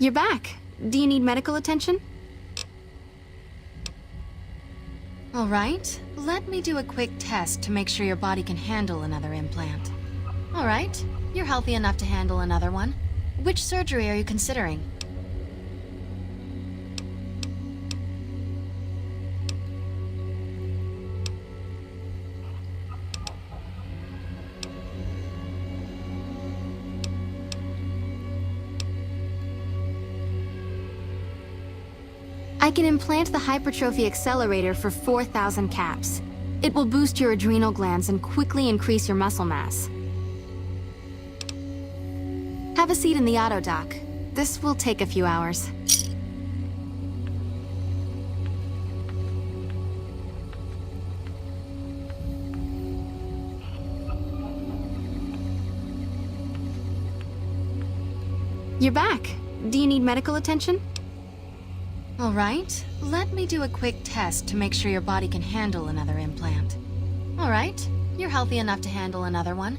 You're back. Do you need medical attention? All right, let me do a quick test to make sure your body can handle another implant. All right, you're healthy enough to handle another one. Which surgery are you considering? I can implant the hypertrophy accelerator for 4,000 caps. It will boost your adrenal glands and quickly increase your muscle mass. Have a seat in the auto dock. This will take a few hours. You're back. Do you need medical attention? All right, let me do a quick test to make sure your body can handle another implant. All right, you're healthy enough to handle another one.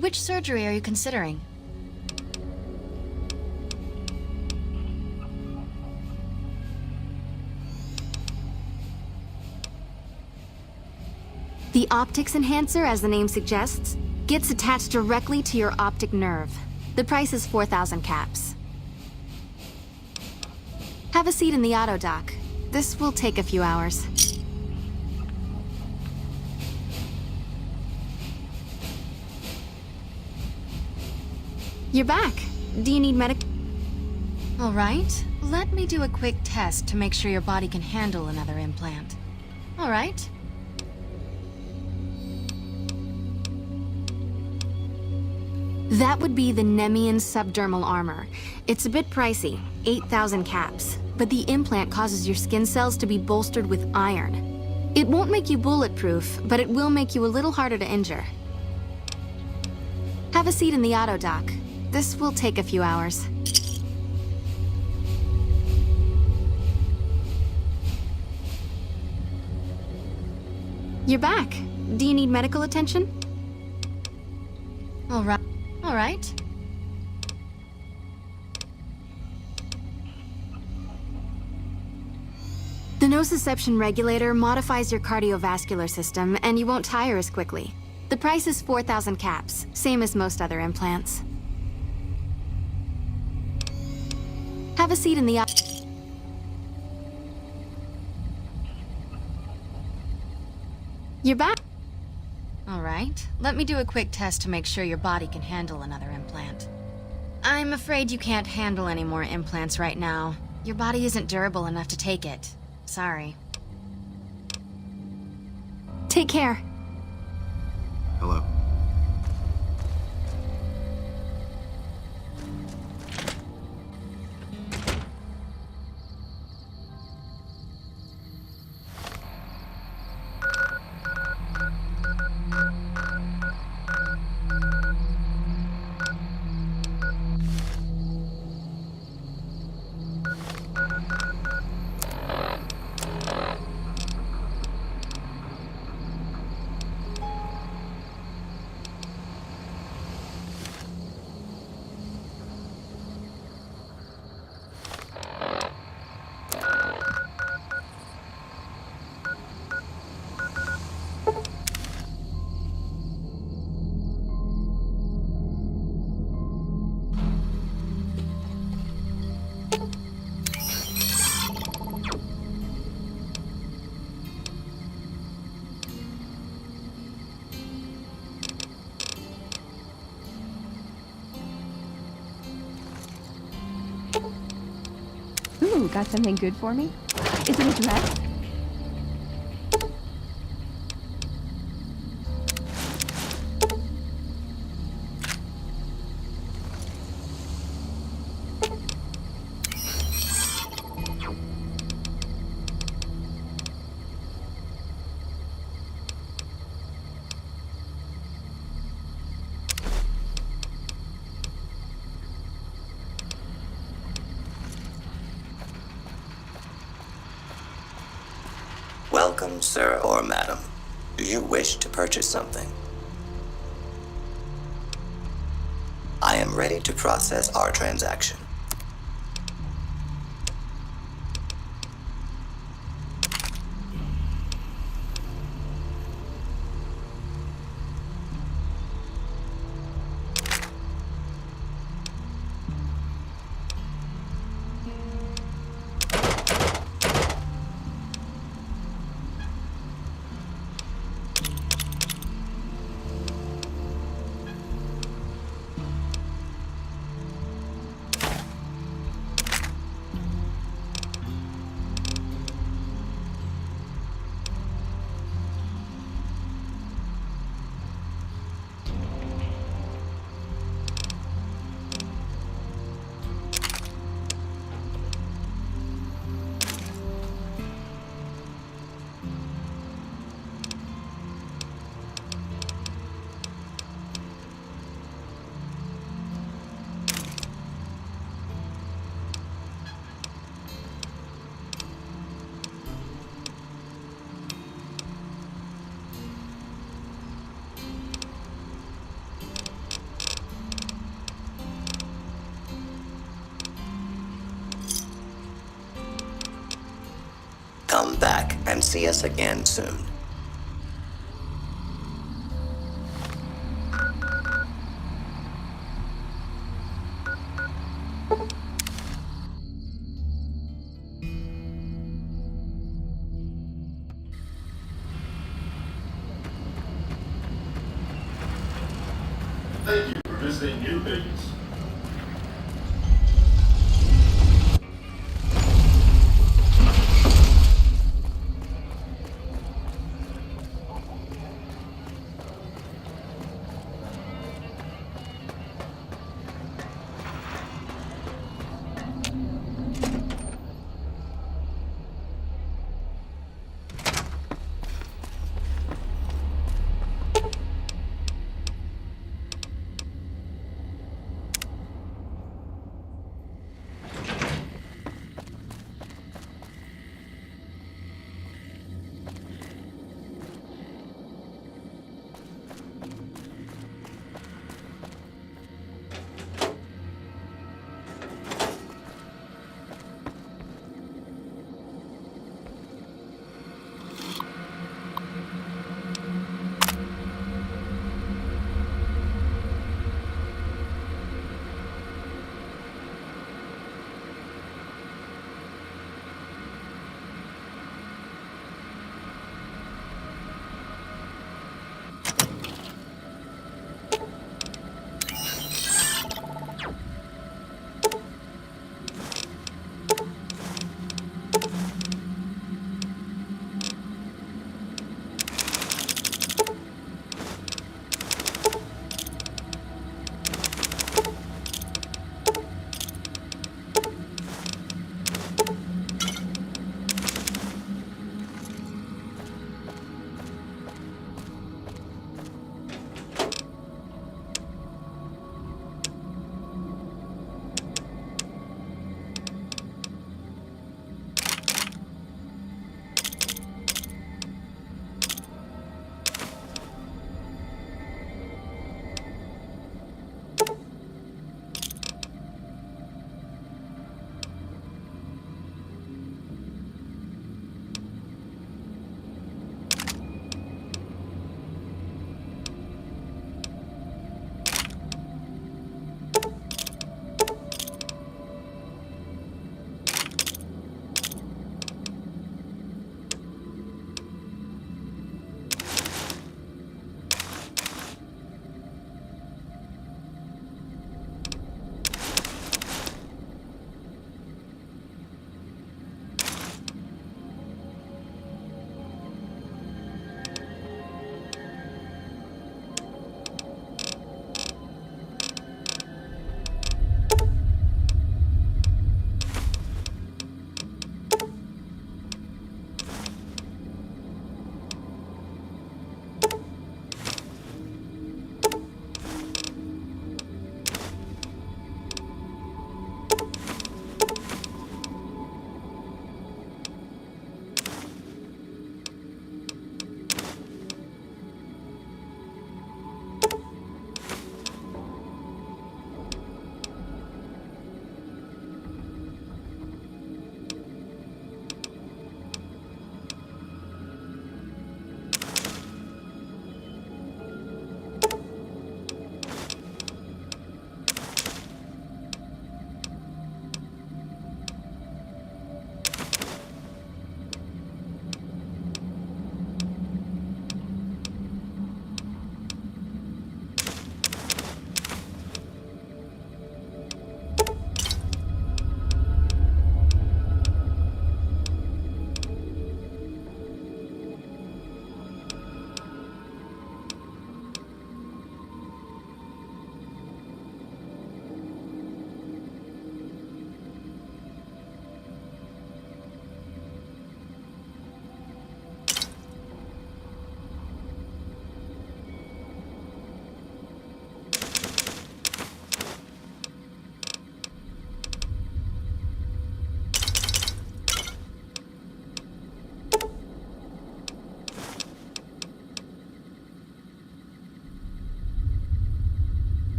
Which surgery are you considering? The optics enhancer, as the name suggests, gets attached directly to your optic nerve. The price is 4,000 caps. Have a seat in the auto dock. This will take a few hours. You're back. Do you need medic? All right, let me do a quick test to make sure your body can handle another implant. All right. That would be the Nemean subdermal armor. It's a bit pricey, 8,000 caps, but the implant causes your skin cells to be bolstered with iron. It won't make you bulletproof, but it will make you a little harder to injure. Have a seat in the auto dock. This will take a few hours. You're back. Do you need medical attention? All right. All right. The nociception regulator modifies your cardiovascular system, and you won't tire as quickly. The price is 4,000 caps, same as most other implants. Have a seat in the... You're back. All right, let me do a quick test to make sure your body can handle another implant. I'm afraid you can't handle any more implants right now. Your body isn't durable enough to take it. Sorry. Take care. Hello. Ooh, got something good for me? Is it a dress? Welcome, sir or madam. Do you wish to purchase something? I am ready to process our transaction. see us again soon. Thank you for visiting New Vegas.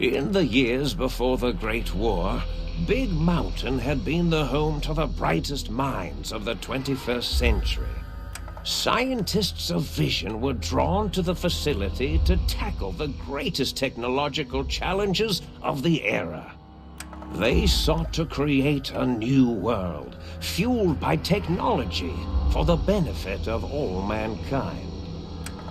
In the years before the Great War, Big Mountain had been the home to the brightest minds of the 21st century. Scientists of vision were drawn to the facility to tackle the greatest technological challenges of the era. They sought to create a new world, fueled by technology for the benefit of all mankind.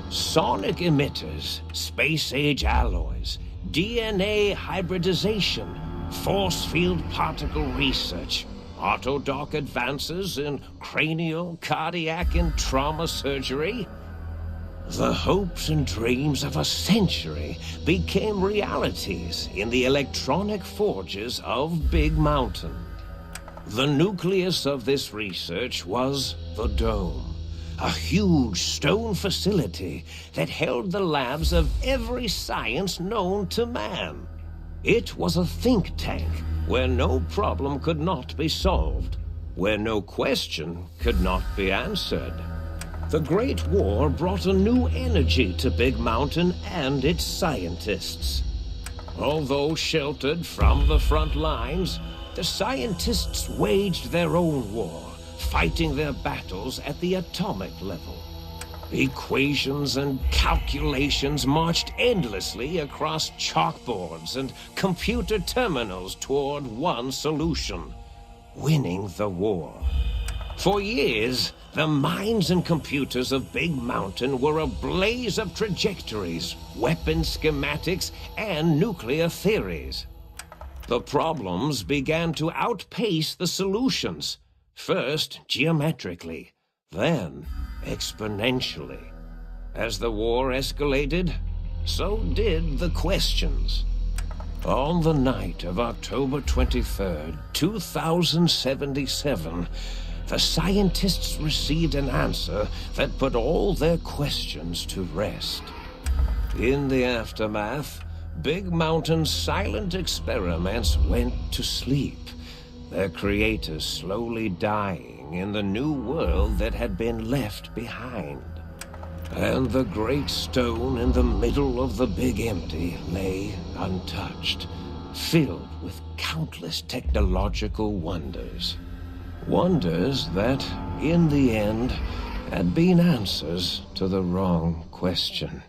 Sonic emitters, space-age alloys, DNA hybridization, force field particle research, autodoc advances in cranial, cardiac, and trauma surgery. The hopes and dreams of a century became realities in the electronic forges of Big Mountain. The nucleus of this research was the Dome, a huge stone facility that held the labs of every science known to man. It was a think tank where no problem could not be solved, where no question could not be answered. The Great War brought a new energy to Big Mountain and its scientists. Although sheltered from the front lines, the scientists waged their own war, fighting their battles at the atomic level. Equations and calculations marched endlessly across chalkboards and computer terminals toward one solution: winning the war. For years, the minds and computers of Big Mountain were a blaze of trajectories, weapon schematics, and nuclear theories. The problems began to outpace the solutions, first geometrically, then exponentially. As the war escalated, so did the questions. On the night of October 23rd, 2077, the scientists received an answer that put all their questions to rest. In the aftermath, Big Mountain's silent experiments went to sleep, their creators slowly dying in the new world that had been left behind. And the great stone in the middle of the Big Empty lay untouched, filled with countless technological wonders. Wonders that, in the end, had been answers to the wrong question.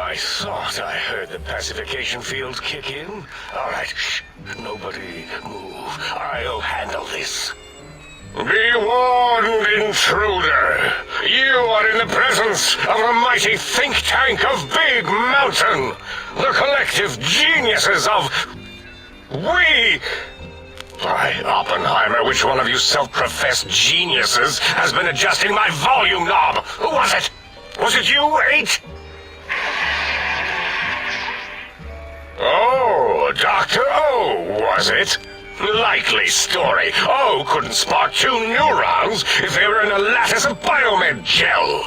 I thought I heard the pacification field kick in. All right, shh. Nobody move. I'll handle this. Be warned, intruder. You are in the presence of the mighty think tank of Big Mountain. The collective geniuses of... We... By Oppenheimer, which one of you self-professed geniuses has been adjusting my volume knob? Who was it? Was it you, 8? Oh, Dr. O, was it? Likely story. O couldn't spark 2 neurons if they were in a lattice of biomed gel.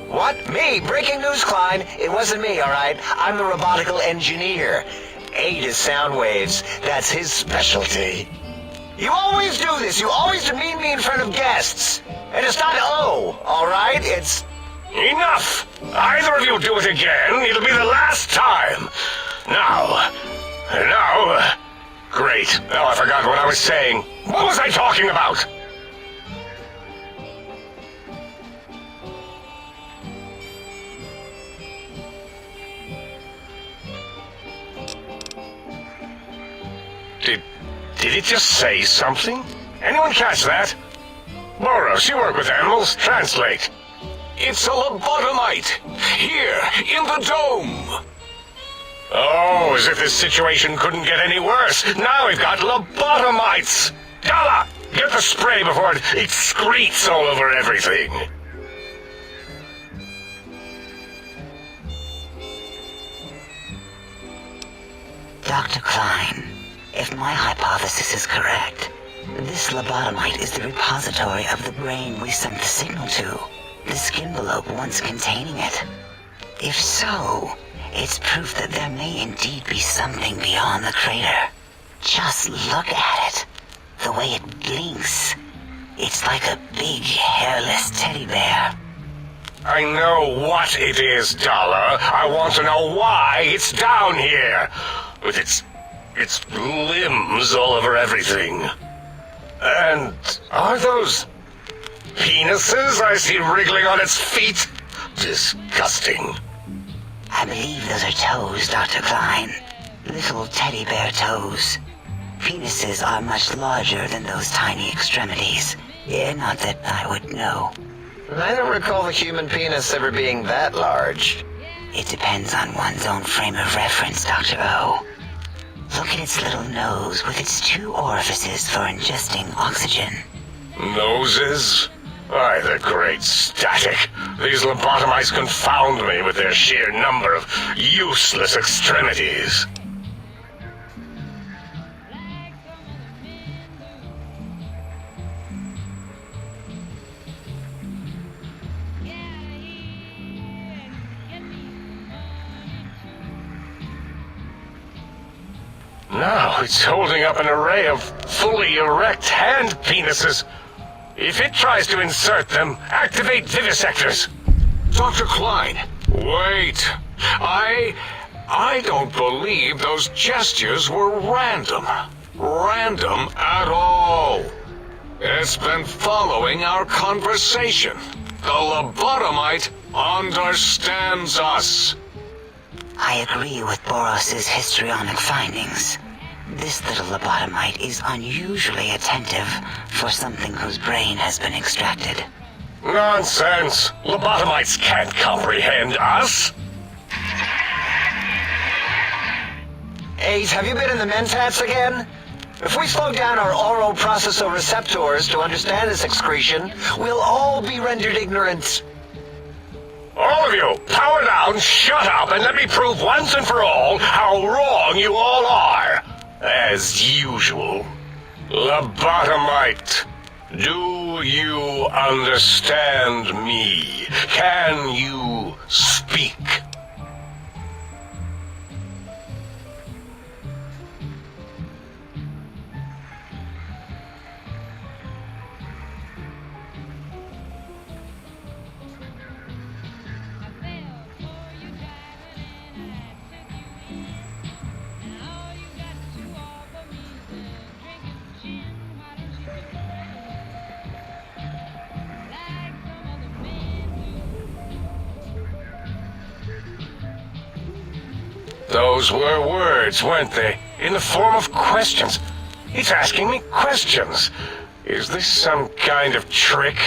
What? Me? Breaking news, Klein. It wasn't me, all right? I'm the robotical engineer. 8 is sound waves. That's his specialty. You always do this. You always demean me in front of guests. And it's not O, all right? It's... Enough! Either of you do it again, it'll be the last time. Now... Great. Now I forgot what I was saying. What was I talking about? Did it just say something? Anyone catch that? Boros, you work with animals. Translate. It's a lobotomite. Here, in the dome. Oh, as if this situation couldn't get any worse. Now we've got lobotomites. Dala, get the spray before it excretes all over everything. Dr. Klein, if my hypothesis is correct, this lobotomite is the repository of the brain we sent the signal to, the skin envelope once containing it. If so, it's proof that there may indeed be something beyond the crater. Just look at it. The way it blinks. It's like a big, hairless teddy bear. I know what it is, Dala. I want to know why it's down here. With its limbs all over everything. And are those penises I see wriggling on its feet? Disgusting. I believe those are toes, Dr. Klein. Little teddy bear toes. Penises are much larger than those tiny extremities. Not that I would know. I don't recall the human penis ever being that large. It depends on one's own frame of reference, Dr. O. Look at its little nose with its 2 orifices for ingesting oxygen. Noses? Why, the great static. These lobotomites confound me with their sheer number of useless extremities. Now it's holding up an array of fully erect hand penises. If it tries to insert them, activate vivisectors. Dr. Klein. Wait. I don't believe those gestures were random. Random at all. It's been following our conversation. The lobotomite understands us. I agree with Boros's histrionic findings. This little lobotomite is unusually attentive for something whose brain has been extracted. Nonsense! Lobotomites can't comprehend us! 8, have you been in the mentats again? If we slow down our oral processoreceptors to understand this excretion, we'll all be rendered ignorant. All of you, power down, shut up, and let me prove once and for all how wrong you all are. As usual. Lobotomite, do you understand me? Can you speak? Those were words, weren't they? In the form of questions. It's asking me questions. Is this some kind of trick?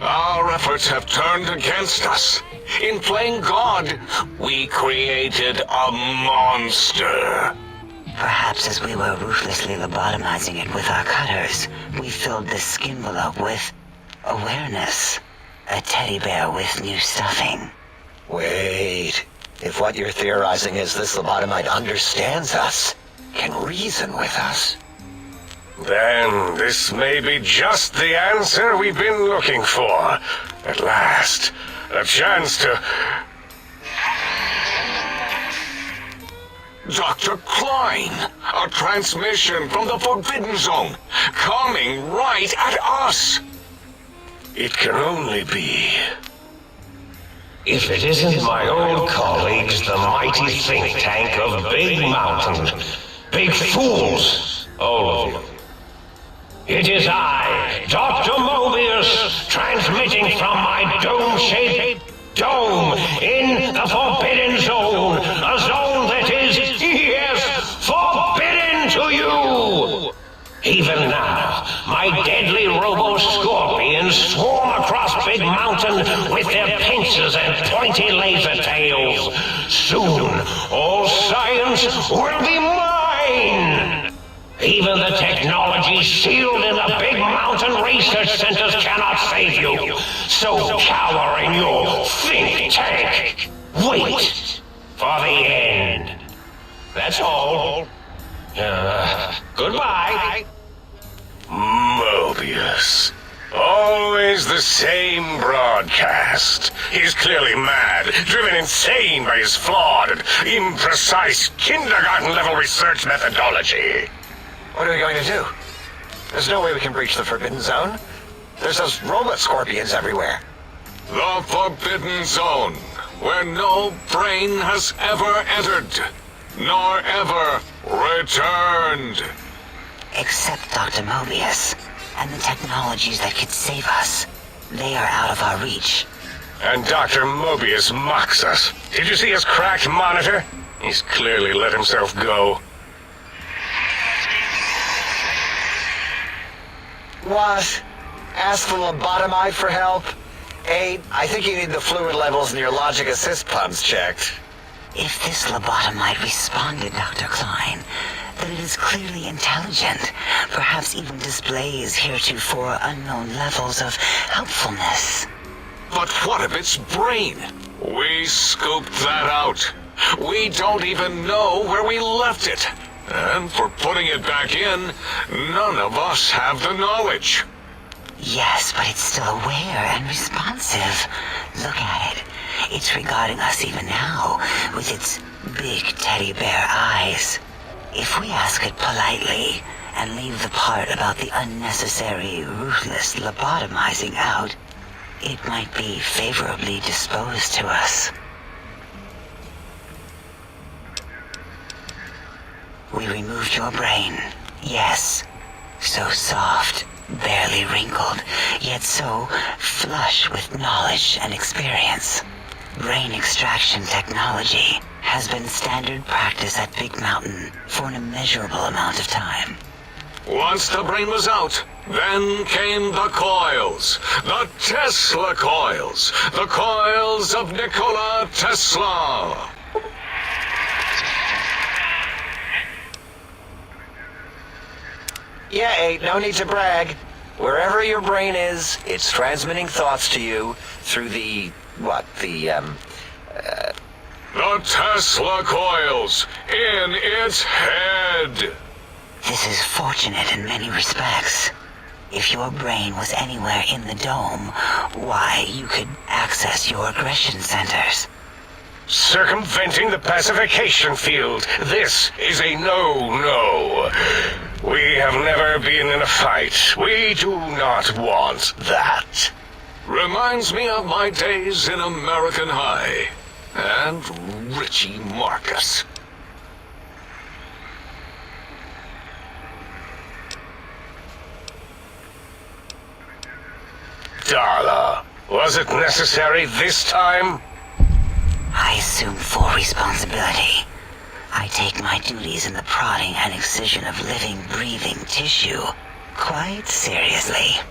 Our efforts have turned against us. In playing God, we created a monster. Perhaps as we were ruthlessly lobotomizing it with our cutters, we filled the skin envelope with awareness. A teddy bear with new stuffing. Wait. If what you're theorizing is this lobotomite understands us, can reason with us, then this may be just the answer we've been looking for. At last, a chance to... Dr. Klein, a transmission from the Forbidden Zone, coming right at us. It can only be... If it isn't my old colleagues, the mighty think tank of Big Mountain. Big fools, all of you. It is I, Dr. Mobius, transmitting from my dome-shaped dome in the Forbidden Zone. A zone that is, yes, forbidden to you. Even now, my deadly robo-scorpions swarm across Big Mountain with their pincers and pointy laser tails. Soon, all science will be mine! Even the technology sealed in the Big Mountain research centers cannot save you. So cower in your think tank. Wait for the end. That's all. Goodbye. Mobius. Always the same broadcast. He's clearly mad, driven insane by his flawed and imprecise kindergarten-level research methodology. what are we going to do? There's no way we can breach the Forbidden Zone. There's those robot scorpions everywhere. The Forbidden Zone, where no brain has ever entered, nor ever returned. Except Dr. Mobius and the technologies that could save us. They are out of our reach. And Dr. Mobius mocks us. Did you see his cracked monitor? He's clearly let himself go. What? Ask the lobotomite for help? Hey, I think you need the fluid levels in your logic assist pumps checked. If this lobotomite responded, Dr. Klein, then it is clearly intelligent, perhaps even displays heretofore unknown levels of helpfulness. But what of its brain? We scooped that out. We don't even know where we left it. And for putting it back in, none of us have the knowledge. Yes, but it's still aware and responsive. Look at it. It's regarding us even now with its big teddy bear eyes. If we ask it politely and leave the part about the unnecessary, ruthless lobotomizing out, it might be favorably disposed to us. We removed your brain, yes. So soft, barely wrinkled, yet so flush with knowledge and experience. Brain extraction technology has been standard practice at Big Mountain for an immeasurable amount of time. Once the brain was out, then came the coils. The Tesla coils. The coils of Nikola Tesla. Yeah, ain't no need to brag. Wherever your brain is, it's transmitting thoughts to you through the Tesla coils in its head. This is fortunate in many respects. If your brain was anywhere in the dome, why, you could access your aggression centers. Circumventing the pacification field. This is a no-no. We have never been in a fight. We do not want that. Reminds me of my days in American High. And Richie Marcus. Darla, was it necessary this time? I assume full responsibility. I take my duties in the prodding and excision of living, breathing tissue quite seriously.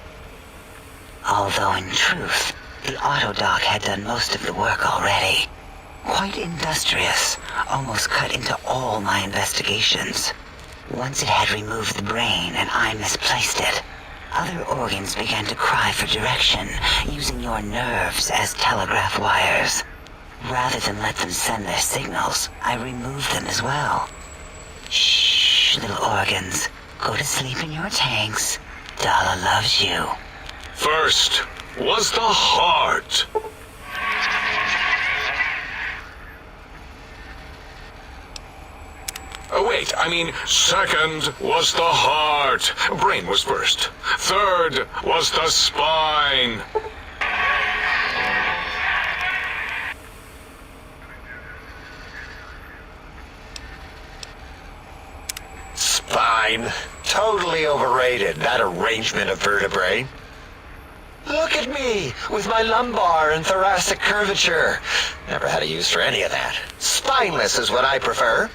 Although in truth, the autodoc had done most of the work already. Quite industrious, almost cut into all my investigations. Once it had removed the brain and I misplaced it, other organs began to cry for direction, using your nerves as telegraph wires. Rather than let them send their signals, I removed them as well. Shh, little organs. Go to sleep in your tanks. Dala loves you. First was the heart. Oh, wait, I mean, second was the heart. Brain was first. Third was the spine. Spine. Totally overrated, that arrangement of vertebrae. Look at me, with my lumbar and thoracic curvature. Never had a use for any of that. Spineless is what I prefer.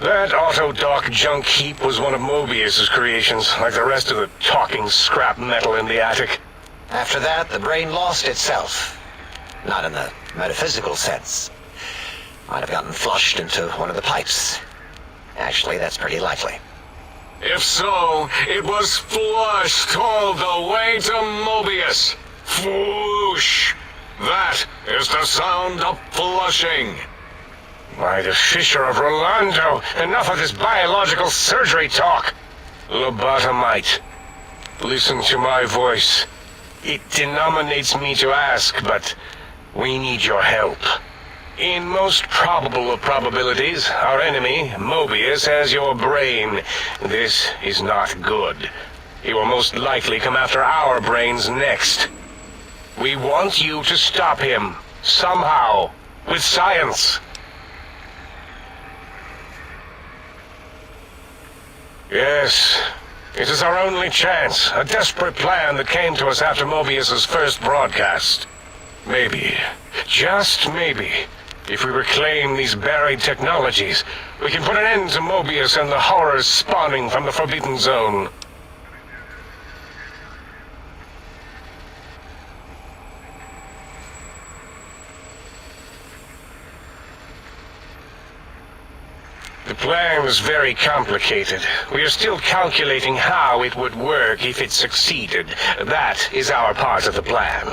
That autodoc junk heap was one of Mobius's creations, like the rest of the talking scrap metal in the attic. After that, the brain lost itself. Not in the metaphysical sense. Might have gotten flushed into one of the pipes. Actually, that's pretty likely. If so, it was flushed all the way to Mobius. Fwoosh! That is the sound of flushing. By the Fisher of Rolando, enough of this biological surgery talk. Lobotomite, listen to my voice. It denominates me to ask, but we need your help. In most probable of probabilities, our enemy, Mobius, has your brain. This is not good. He will most likely come after our brains next. We want you to stop him, somehow, with science. Yes, it is our only chance, a desperate plan that came to us after Mobius's first broadcast. Maybe, just maybe, if we reclaim these buried technologies, we can put an end to Mobius and the horrors spawning from the Forbidden Zone. The plan is very complicated. We are still calculating how it would work if it succeeded. That is our part of the plan.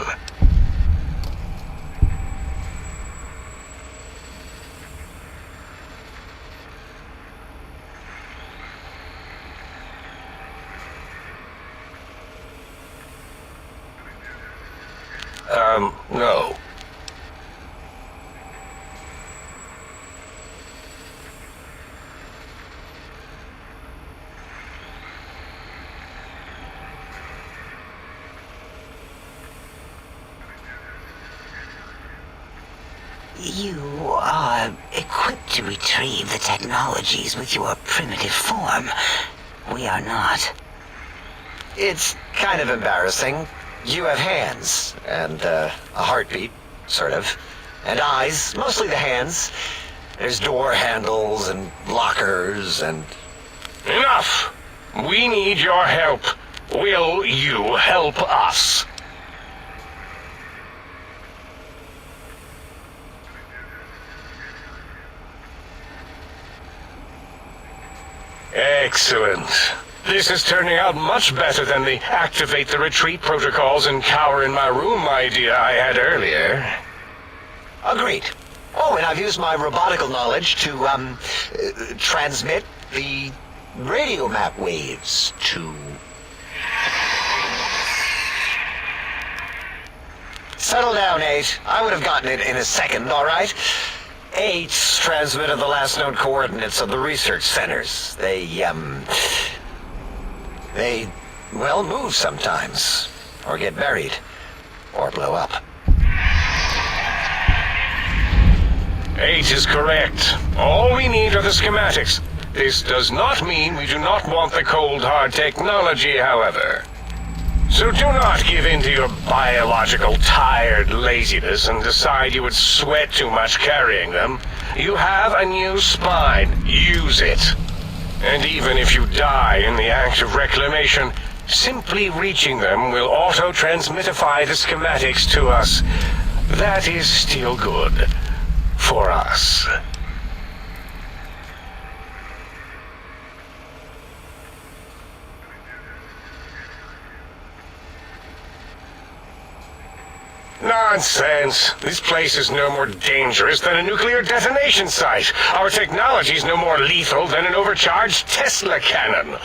No. You are equipped to retrieve the technologies with your primitive form. We are not. It's kind of embarrassing. You have hands, and a heartbeat, sort of, and eyes, mostly the hands. There's door handles and lockers and... Enough! We need your help. Will you help us? Excellent. This is turning out much better than the activate the retreat protocols and cower in my room idea I had earlier. Agreed. Oh, and I've used my robotical knowledge to, transmit the radio map waves to... Settle down, 8. I would have gotten it in a second, all right? 8's transmitted the last known coordinates of the research centers. They, well, move sometimes. Or get buried. Or blow up. 8 is correct. All we need are the schematics. This does not mean we do not want the cold hard technology, however. So do not give in to your biological tired laziness and decide you would sweat too much carrying them. You have a new spine. Use it. And even if you die in the act of reclamation, simply reaching them will auto-transmitify the schematics to us. That is still good. For us. Nonsense. This place is no more dangerous than a nuclear detonation site. Our technology is no more lethal than an overcharged Tesla cannon.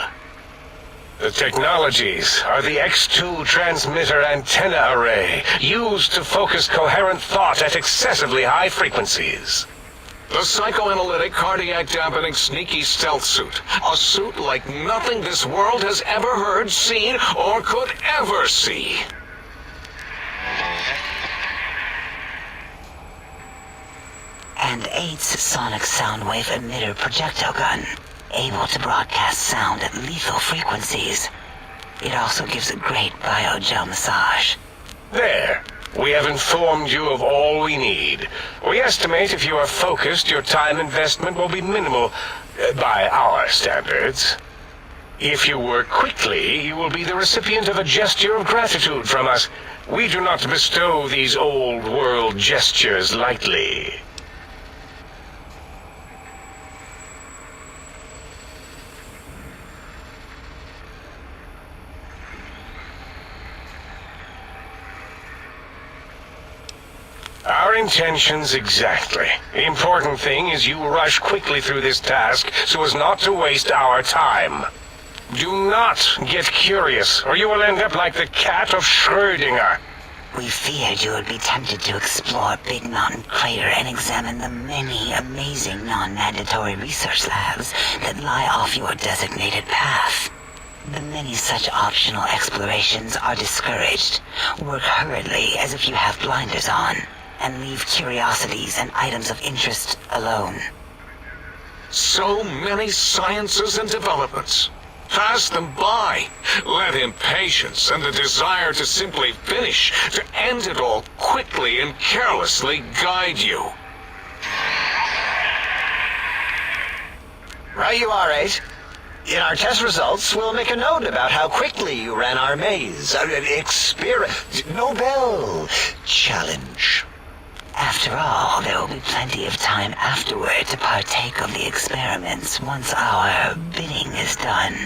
The technologies are the X2 transmitter antenna array, used to focus coherent thought at excessively high frequencies. The psychoanalytic, cardiac dampening, sneaky stealth suit. A suit like nothing this world has ever heard, seen, or could ever see. And 8's sonic sound wave emitter projectile gun, able to broadcast sound at lethal frequencies. It also gives a great biogel massage. There. We have informed you of all we need. We estimate if you are focused, your time investment will be minimal, by our standards. If you work quickly, you will be the recipient of a gesture of gratitude from us. We do not bestow these old-world gestures lightly. Our intentions exactly. The important thing is you rush quickly through this task so as not to waste our time. Do not get curious, or you will end up like the cat of Schrödinger. We feared you would be tempted to explore Big Mountain Crater and examine the many amazing non-mandatory research labs that lie off your designated path. The many such optional explorations are discouraged. Work hurriedly as if you have blinders on, and leave curiosities and items of interest alone. So many sciences and developments. Pass them by. Let impatience and the desire to simply finish, to end it all quickly and carelessly guide you. Right you are, 8. In our test results, we'll make a note about how quickly you ran our maze. Nobel challenge. After all, there will be plenty of time afterward to partake of the experiments once our bidding is done.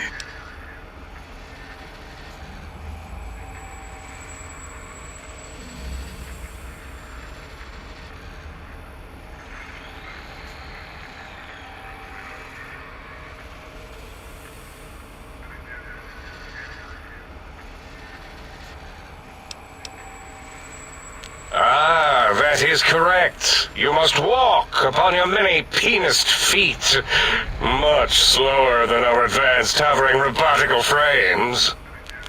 That is correct. You must walk upon your many penised feet. Much slower than our advanced hovering robotical frames.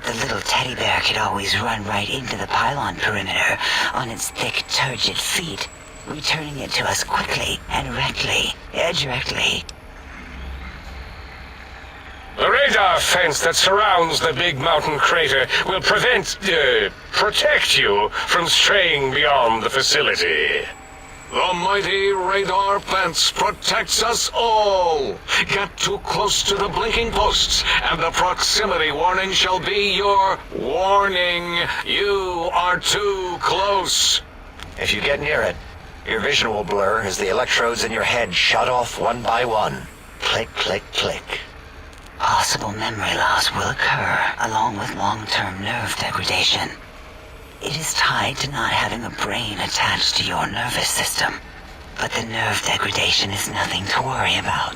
The little teddy bear could always run right into the pylon perimeter on its thick, turgid feet, returning it to us quickly and directly. The radar fence that surrounds the Big Mountain Crater will protect you from straying beyond the facility. The mighty radar fence protects us all. Get too close to the blinking posts, and the proximity warning shall be your warning. You are too close. If you get near it, your vision will blur as the electrodes in your head shut off one by one. Click, click, click. Possible memory loss will occur, along with long-term nerve degradation. It is tied to not having a brain attached to your nervous system, but the nerve degradation is nothing to worry about.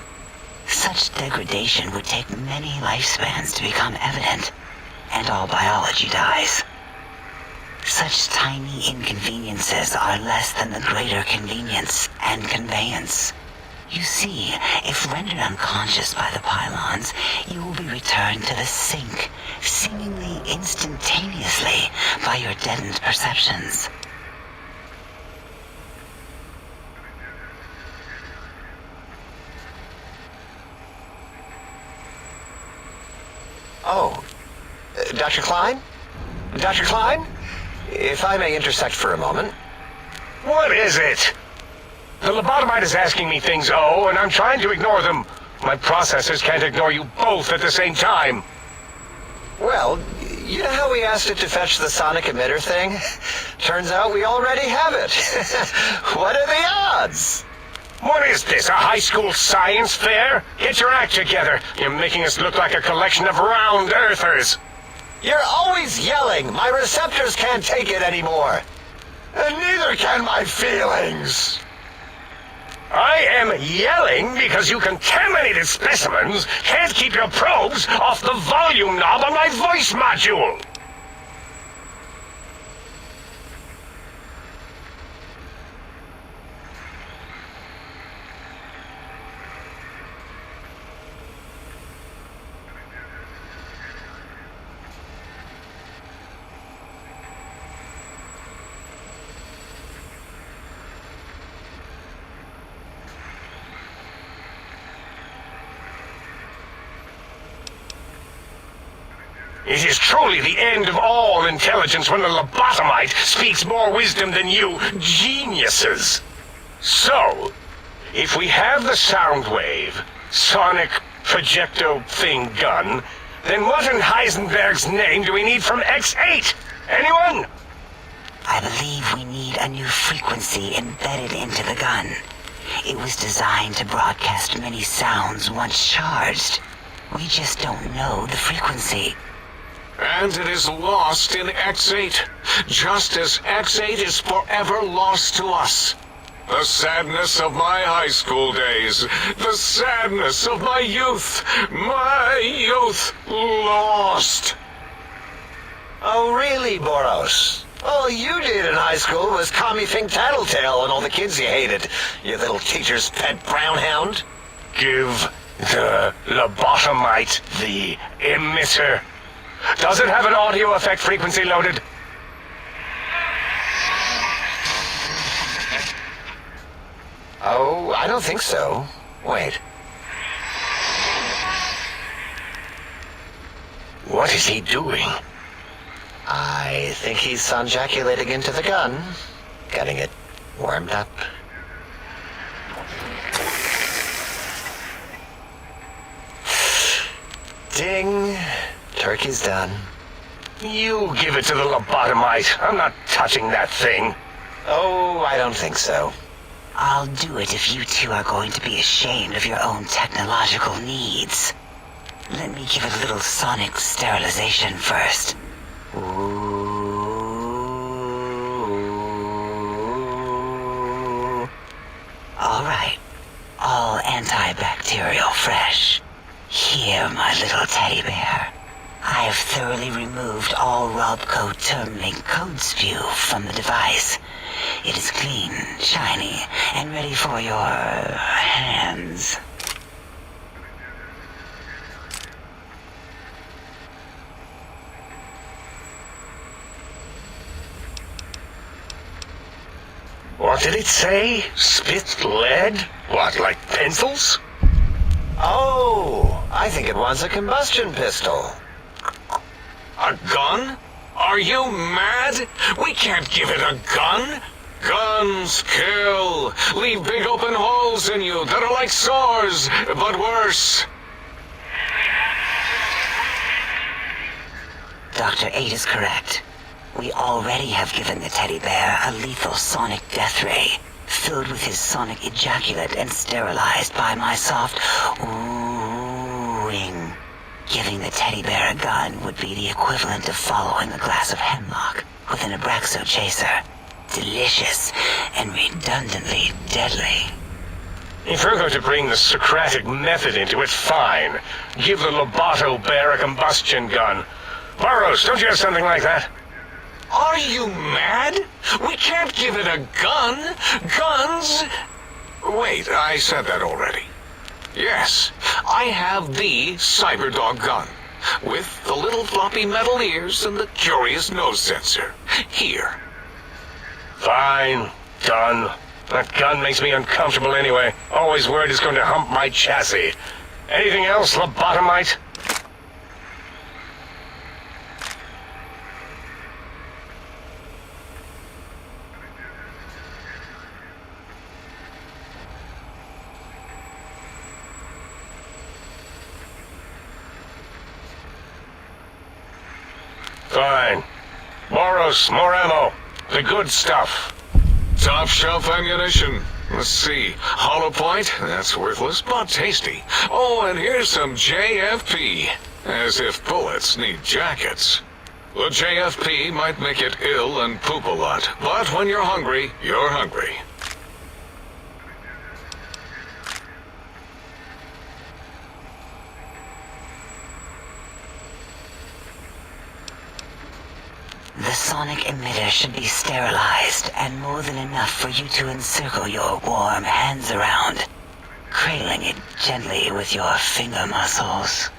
Such degradation would take many lifespans to become evident, and all biology dies. Such tiny inconveniences are less than the greater convenience and conveyance. You see, if rendered unconscious by the pylons, you will be returned to the sink, seemingly instantaneously by your deadened perceptions. Dr. Klein? Dr. Klein? If I may intersect for a moment. What is it? The lobotomite is asking me things, and I'm trying to ignore them. My processors can't ignore you both at the same time. Well, you know how we asked it to fetch the sonic emitter thing? Turns out we already have it. What are the odds? What is this, a high school science fair? Get your act together. You're making us look like a collection of round earthers. You're always yelling. My receptors can't take it anymore. And neither can my feelings. I am yelling because you contaminated specimens can't keep your probes off the volume knob on my voice module. It is truly the end of all intelligence when the lobotomite speaks more wisdom than you geniuses. So, if we have the sound wave, sonic projecto thing gun, then what in Heisenberg's name do we need from X8? Anyone? I believe we need a new frequency embedded into the gun. It was designed to broadcast many sounds once charged. We just don't know the frequency. And it is lost in X8, just as X8 is forever lost to us. The sadness of my high school days, the sadness of my youth lost. Oh, really, Boros? All you did in high school was call me Fink Tattletale and all the kids you hated, you little teacher's pet brown hound. Give the lobotomite the emitter. Does it have an audio effect frequency loaded? Oh, I don't think so. Wait. What is he doing? I think he's sonjaculating into the gun, getting it warmed up. Ding. Turkey's done. You give it to the lobotomite. I'm not touching that thing. Oh, I don't think so. I'll do it if you two are going to be ashamed of your own technological needs. Let me give it a little sonic sterilization first. Ooh. All right. All antibacterial fresh. Here, my little teddy bear. I have thoroughly removed all Robco termlink code spew from the device. It is clean, shiny, and ready for your hands. What did it say? Spit lead? What, like pencils? Oh, I think it wants a combustion pistol. A gun? Are you mad? We can't give it a gun. Guns kill. Leave big open holes in you that are like sores, but worse. Dr. 8 is correct. We already have given the teddy bear a lethal sonic death ray, filled with his sonic ejaculate and sterilized by my soft oohing. Giving the teddy bear a gun would be the equivalent of following a glass of hemlock with an Abraxo chaser. Delicious and redundantly deadly. If you're going to bring the Socratic method into it, fine. Give the Loboto bear a combustion gun. Burroughs, don't you have something like that? Are you mad? We can't give it a gun. Guns... Wait, I said that already. Yes, I have the Cyberdog gun, with the little floppy metal ears and the curious nose sensor. Here. Fine. Done. That gun makes me uncomfortable anyway. Always worried it's going to hump my chassis. Anything else, lobotomite? Fine. Boros, more ammo. The good stuff. Top shelf ammunition. Let's see. Hollow point? That's worthless, but tasty. Oh, and here's some JFP. As if bullets need jackets. The JFP might make it ill and poop a lot, but when you're hungry, you're hungry. The sonic emitter should be sterilized and more than enough for you to encircle your warm hands around, cradling it gently with your finger muscles.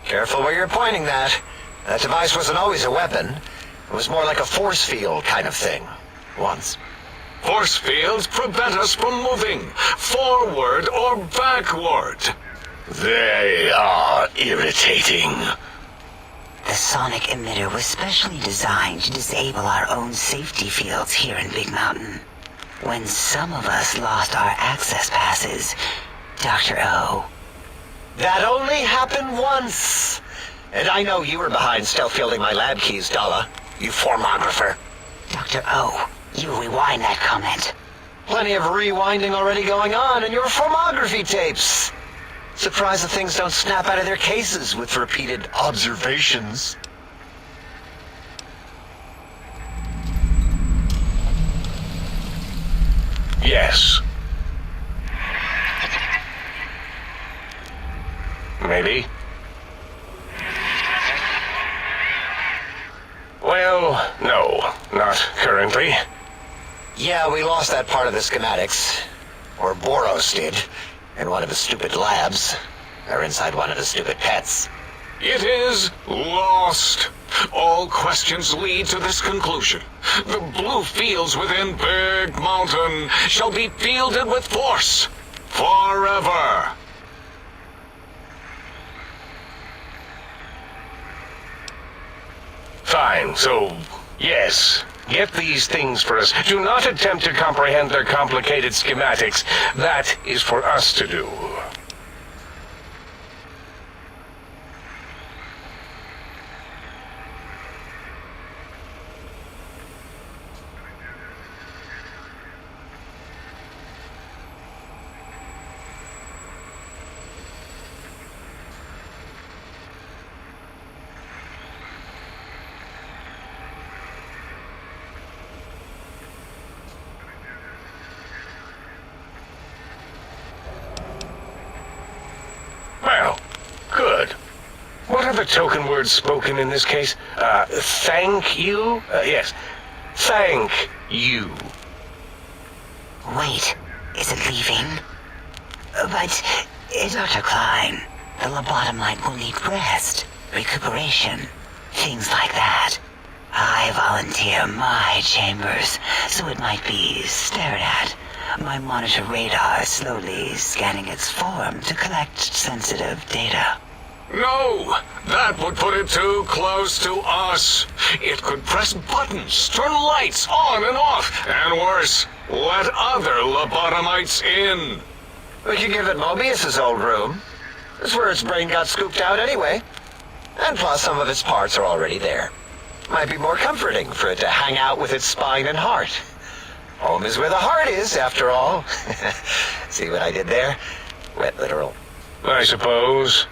Careful where you're pointing that. That device wasn't always a weapon. It was more like a force field kind of thing. Once. Force fields prevent us from moving, forward or backward. They are irritating. The sonic emitter was specially designed to disable our own safety fields here in Big Mountain. When some of us lost our access passes, Dr. O. That only happened once. And I know you were behind stealth fielding my lab keys, Dala. You formographer. Dr. O, you rewind that comment. Plenty of rewinding already going on in your formography tapes. Surprised that things don't snap out of their cases with repeated observations. Yes. Maybe. Well, no, not currently. Yeah, we lost that part of the schematics. Or Boros did. In one of his stupid labs. Or inside one of his stupid pets. It is lost. All questions lead to this conclusion. The blue fields within Big Mountain shall be fielded with force. Forever. Fine, so, yes. Get these things for us. Do not attempt to comprehend their complicated schematics. That is for us to do. Well, good. What are the token words spoken in this case? Thank you? Yes. Thank you. Wait, is it leaving? But, Dr. Klein, the lobotomite will need rest, recuperation, things like that. I volunteer my chambers, so it might be stared at. My monitor radar slowly scanning its form to collect sensitive data. No, that would put it too close to us. It could press buttons, turn lights on and off, and worse, let other lobotomites in. We could give it Mobius's old room. That's where its brain got scooped out anyway. And plus some of its parts are already there. Might be more comforting for it to hang out with its spine and heart. Home is where the heart is, after all. See what I did there? Wet literal. I suppose.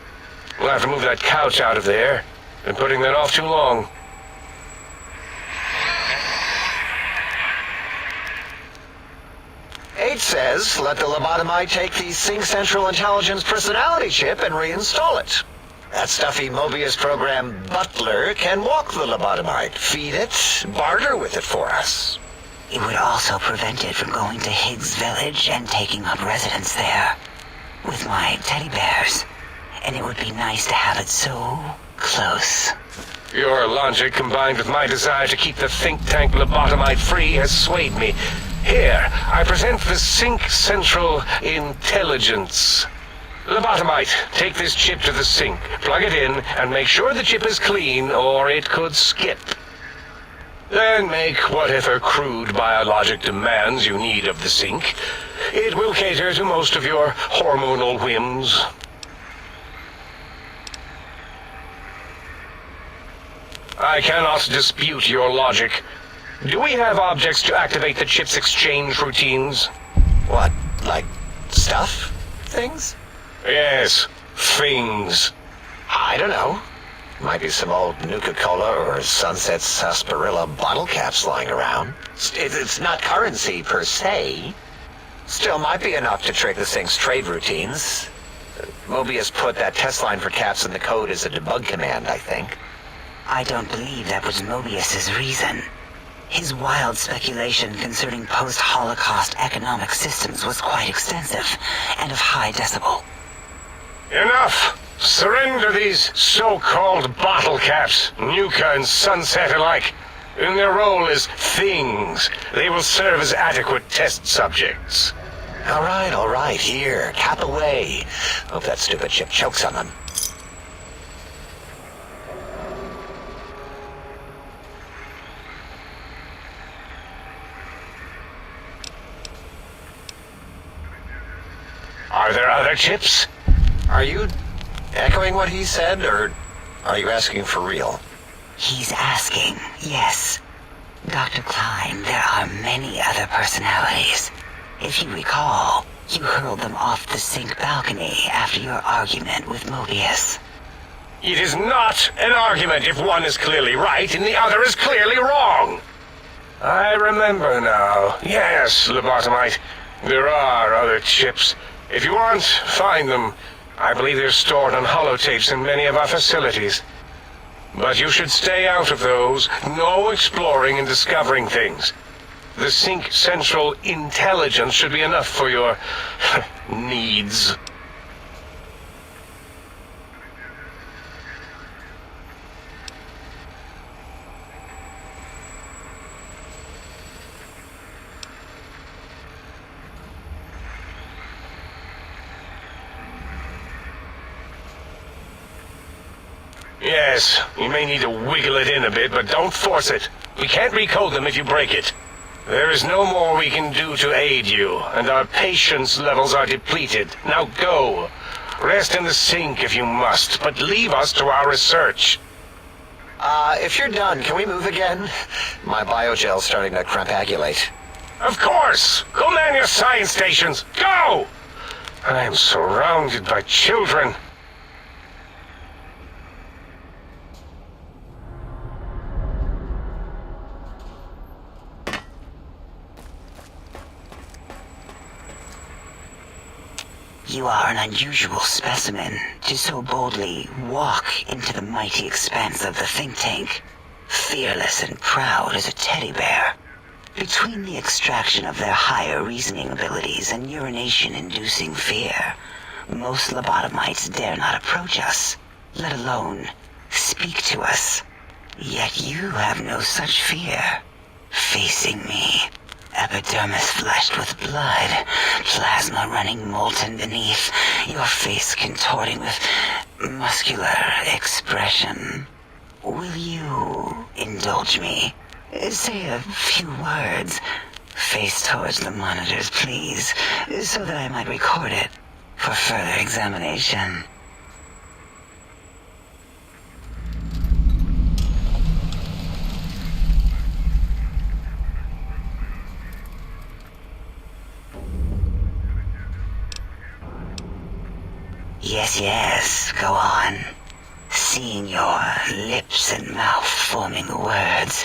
We'll have to move that couch out of there. Been putting that off too long. H says, let the lobotomite take the Sync Central Intelligence personality chip and reinstall it. That stuffy Mobius program Butler can walk the lobotomite, feed it, barter with it for us. It would also prevent it from going to Higgs Village and taking up residence there. With my teddy bears. And it would be nice to have it so close. Your logic, combined with my desire to keep the think tank lobotomite free, has swayed me. Here, I present the Sync Central Intelligence. Lobotomite, take this chip to the sink, plug it in, and make sure the chip is clean, or it could skip. Then make whatever crude biologic demands you need of the sink. It will cater to most of your hormonal whims. I cannot dispute your logic. Do we have objects to activate the chip's exchange routines? What, like stuff? Things? Yes, things. I don't know. Might be some old Nuka-Cola or Sunset Sarsaparilla bottle caps lying around. It's not currency per se. Still might be enough to trick this thing's trade routines. Mobius put that test line for caps in the code as a debug command, I think. I don't believe that was Mobius's reason. His wild speculation concerning post-Holocaust economic systems was quite extensive and of high decibel. Enough! Surrender these so-called bottle caps, Nuka and Sunset alike. In their role as things, they will serve as adequate test subjects. All right, here, cap away. Hope that stupid chip chokes on them. Are there other chips? Are you echoing what he said, or are you asking for real? He's asking, yes. Dr. Klein, there are many other personalities. If you recall, you hurled them off the sink balcony after your argument with Mobius. It is not an argument if one is clearly right and the other is clearly wrong. I remember now. Yes, lobotomite. There are other chips. If you want, find them. I believe they're stored on holotapes in many of our facilities. But you should stay out of those. No exploring and discovering things. The Sync Central intelligence should be enough for your needs. Yes, you may need to wiggle it in a bit, but don't force it. We can't recode them if you break it. There is no more we can do to aid you, and our patience levels are depleted. Now go. Rest in the sink if you must, but leave us to our research. If you're done, can we move again? My biogel's starting to crampagulate. Of course! Go man your science stations! Go! I am surrounded by children. You are an unusual specimen to so boldly walk into the mighty expanse of the think tank, fearless and proud as a teddy bear. Between the extraction of their higher reasoning abilities and urination-inducing fear, most lobotomites dare not approach us, let alone speak to us. Yet you have no such fear. Facing me, epidermis fleshed with blood, plasma running molten beneath, your face contorting with muscular expression. Will you indulge me? Say a few words. Face towards the monitors, please, so that I might record it for further examination. Yes, go on. Seeing your lips and mouth forming words,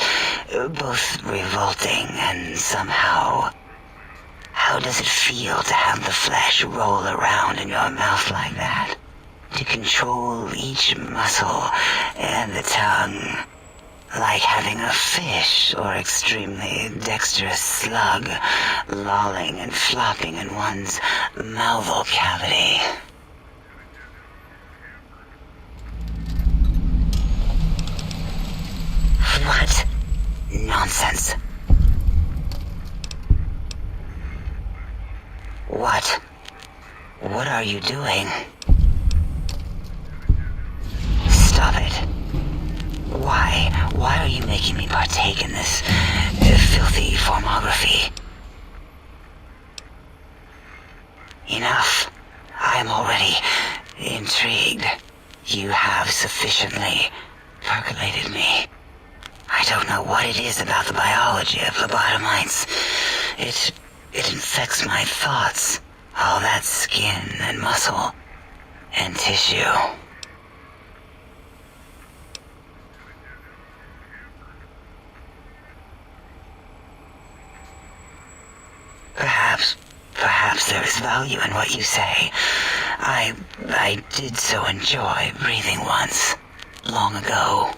both revolting and somehow... How does it feel to have the flesh roll around in your mouth like that? To control each muscle and the tongue, like having a fish or extremely dexterous slug lolling and flopping in one's mouthal cavity. What? Nonsense. What? What are you doing? Stop it. Why? Why are you making me partake in this filthy formography? Enough. I am already intrigued. You have sufficiently percolated me. don't know what it is about the biology of lobotomites. It infects my thoughts. All that skin and muscle and tissue. Perhaps there is value in what you say. I did so enjoy breathing once, long ago.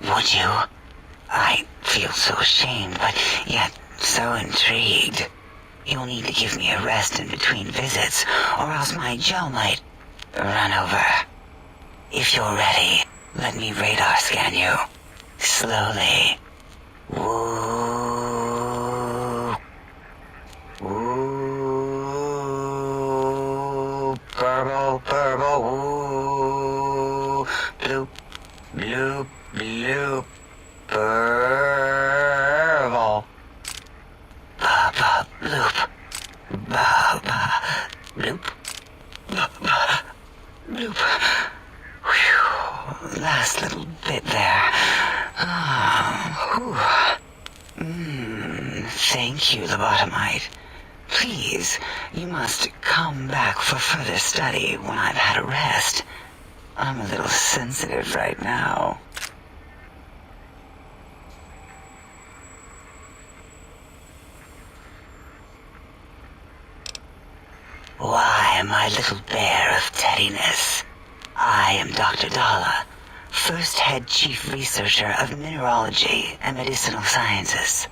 Would you? I feel so ashamed, but yet so intrigued. You'll need to give me a rest in between visits, or else my jaw might run over. If you're ready, let me radar scan you. Slowly. Woo. Woo. Purple, purple, woo. Bloop, bloop, bloop. Purple. Ba-ba, bloop. Ba-ba, bloop. Ba-ba, bloop. Whew. Last little bit there. Thank you, lobotomite. Please, you must come back for further study when I've had a rest. I'm a little sensitive right now. Why, my little bear of teddiness. I am Dr. Dalla, first head chief researcher of mineralogy and medicinal sciences.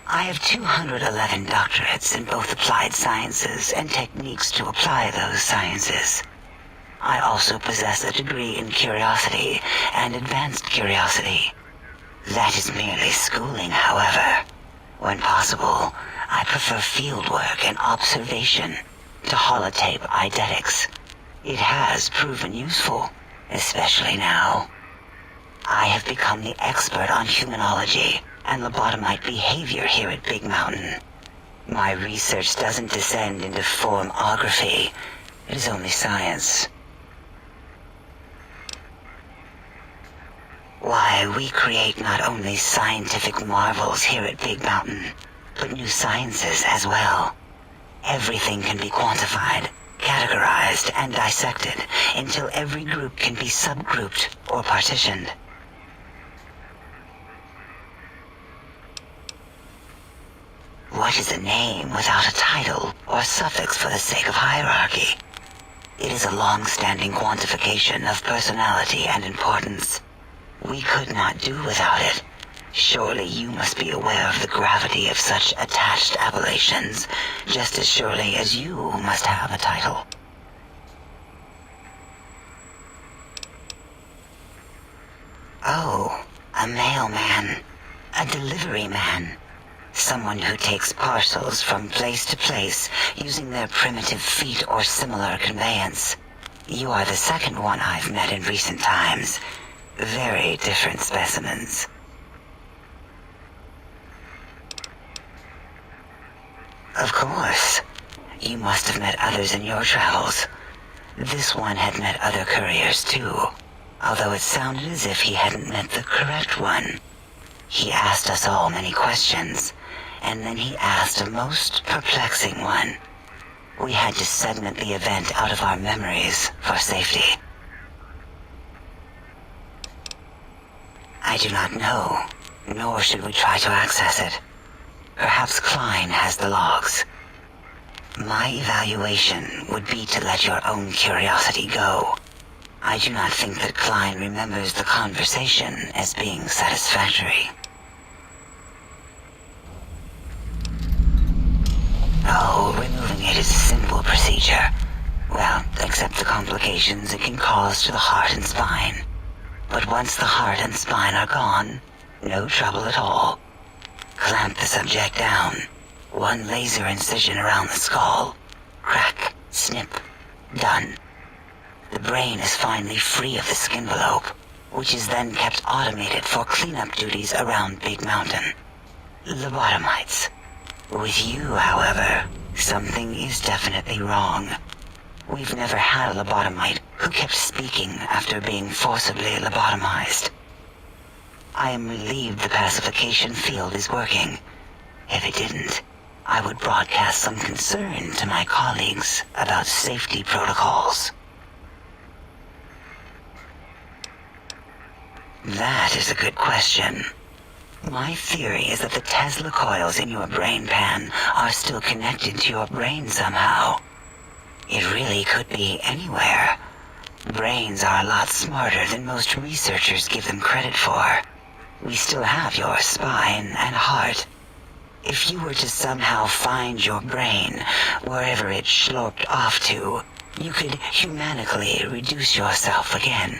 I have 211 doctorates in both applied sciences and techniques to apply those sciences. I also possess a degree in curiosity and advanced curiosity. That is merely schooling, however. When possible, I prefer fieldwork and observation to holotape eidetics. It has proven useful, especially now. I have become the expert on humanology and lobotomite behavior here at Big Mountain. My research doesn't descend into formography. It is only science. Why, we create not only scientific marvels here at Big Mountain, but new sciences as well. Everything can be quantified, categorized, and dissected until every group can be subgrouped or partitioned. What is a name without a title or suffix for the sake of hierarchy? It is a long-standing quantification of personality and importance. We could not do without it. Surely you must be aware of the gravity of such attached appellations, just as surely as you must have a title. Oh, a mailman, a delivery man, someone who takes parcels from place to place using their primitive feet or similar conveyance. You are the second one I've met in recent times. Very different specimens. Of course. You must have met others in your travels. This one had met other couriers too, although it sounded as if he hadn't met the correct one. He asked us all many questions, and then he asked a most perplexing one. We had to segment the event out of our memories for safety. I do not know, nor should we try to access it. Perhaps Klein has the logs. My evaluation would be to let your own curiosity go. I do not think that Klein remembers the conversation as being satisfactory. Oh, removing it is a simple procedure. Well, except the complications it can cause to the heart and spine. But once the heart and spine are gone, no trouble at all. Clamp the subject down. One laser incision around the skull. Crack, snip, done. The brain is finally free of the skin envelope, which is then kept automated for cleanup duties around Big Mountain. Lobotomites. With you, however, Something is definitely wrong. We've never had a lobotomite who kept speaking after being forcibly lobotomized. I am relieved the pacification field is working. If it didn't, I would broadcast some concern to my colleagues about safety protocols. That is a good question. My theory is that the Tesla coils in your brain pan are still connected to your brain somehow. It really could be anywhere. Brains are a lot smarter than most researchers give them credit for. We still have your spine and heart. If you were to somehow find your brain, wherever it sloped off to, you could humanically reduce yourself again.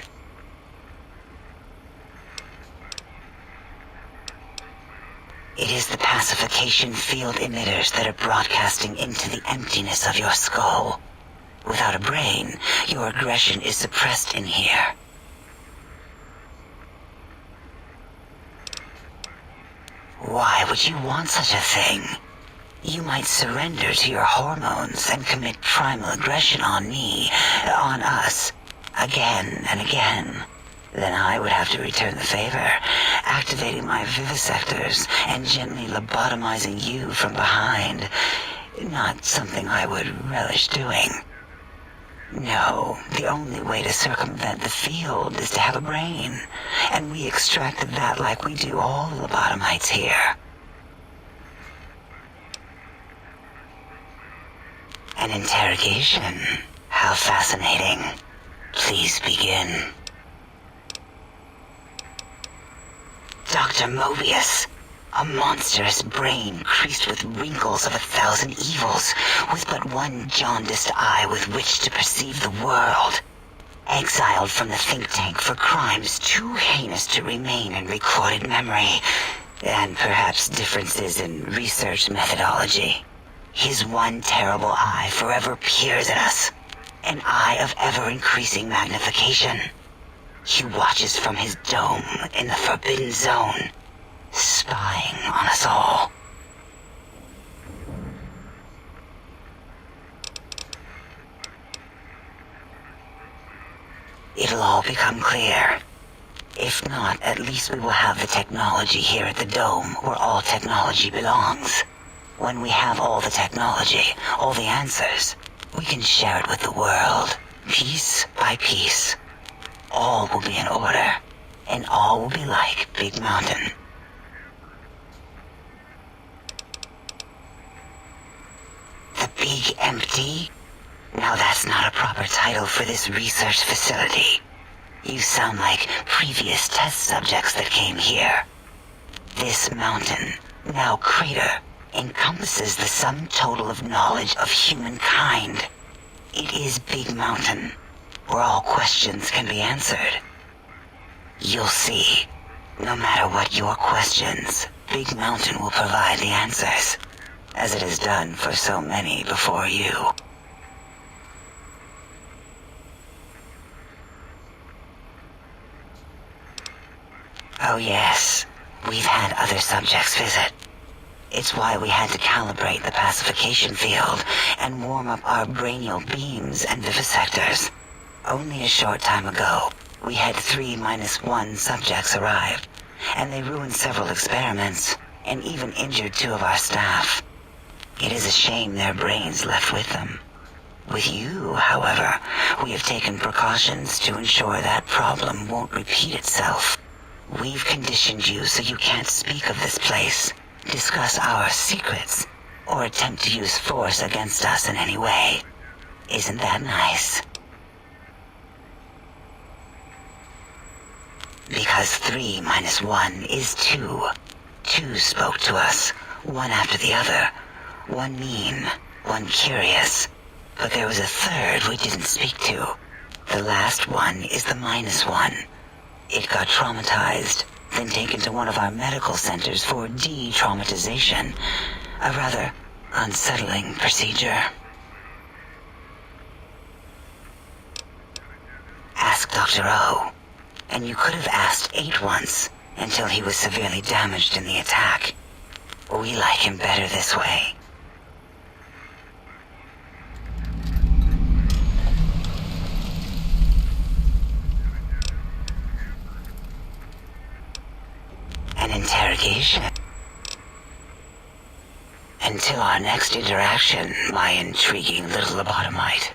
It is the pacification field emitters that are broadcasting into the emptiness of your skull. Without a brain, your aggression is suppressed in here. Why would you want such a thing? You might surrender to your hormones and commit primal aggression on me, on us, again and again. Then I would have to return the favor, activating my vivisectors and gently lobotomizing you from behind. Not something I would relish doing. No, the only way to circumvent the field is to have a brain, and we extracted that like we do all the lobotomites here. An interrogation? How fascinating. Please begin. Dr. Mobius, a monstrous brain creased with wrinkles of 1,000 evils, with but one jaundiced eye with which to perceive the world. Exiled from the think tank for crimes too heinous to remain in recorded memory, and perhaps differences in research methodology. His one terrible eye forever peers at us, an eye of ever-increasing magnification. He watches from his dome in the Forbidden Zone, spying on us all. It'll all become clear. If not, at least we will have the technology here at the dome where all technology belongs. When we have all the technology, all the answers, we can share it with the world, piece by piece. All will be in order, and all will be like Big Mountain. The Big Empty? Now that's not a proper title for this research facility. You sound like previous test subjects that came here. This mountain, now crater, encompasses the sum total of knowledge of humankind. It is Big Mountain, where all questions can be answered. You'll see, no matter what your questions, Big Mountain will provide the answers, as it has done for so many before you. Oh yes, we've had other subjects visit. It's why we had to calibrate the pacification field and warm up our brainial beams and vivisectors. Only a short time ago, we had 3-1 subjects arrive, and they ruined several experiments, and even injured 2 of our staff. It is a shame their brains left with them. With you, however, we have taken precautions to ensure that problem won't repeat itself. We've conditioned you so you can't speak of this place, discuss our secrets, or attempt to use force against us in any way. Isn't that nice? Because 3-1 is 2. 2 spoke to us, one after the other. One mean, one curious. But there was a third we didn't speak to. The last one is the -1. It got traumatized, then taken to one of our medical centers for de-traumatization. A rather unsettling procedure. Ask Dr. O. And you could have asked 8 once, until he was severely damaged in the attack. We like him better this way. investigation. Until our next interaction, my intriguing little lobotomite.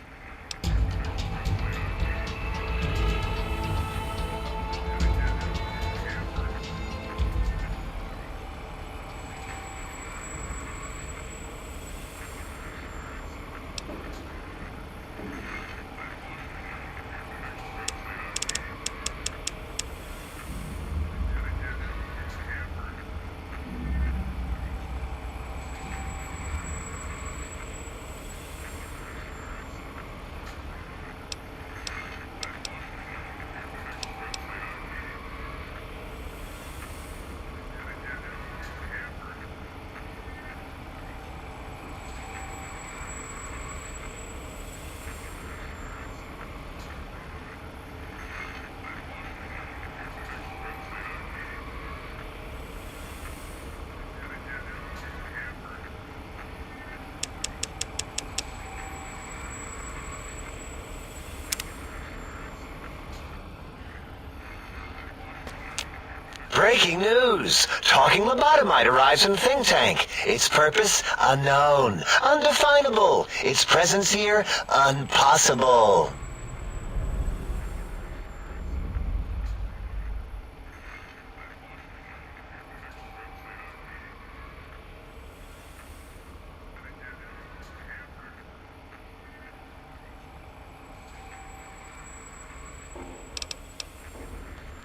Breaking news! Talking lobotomite arrives in think tank. Its purpose, unknown. Undefinable. Its presence here, impossible.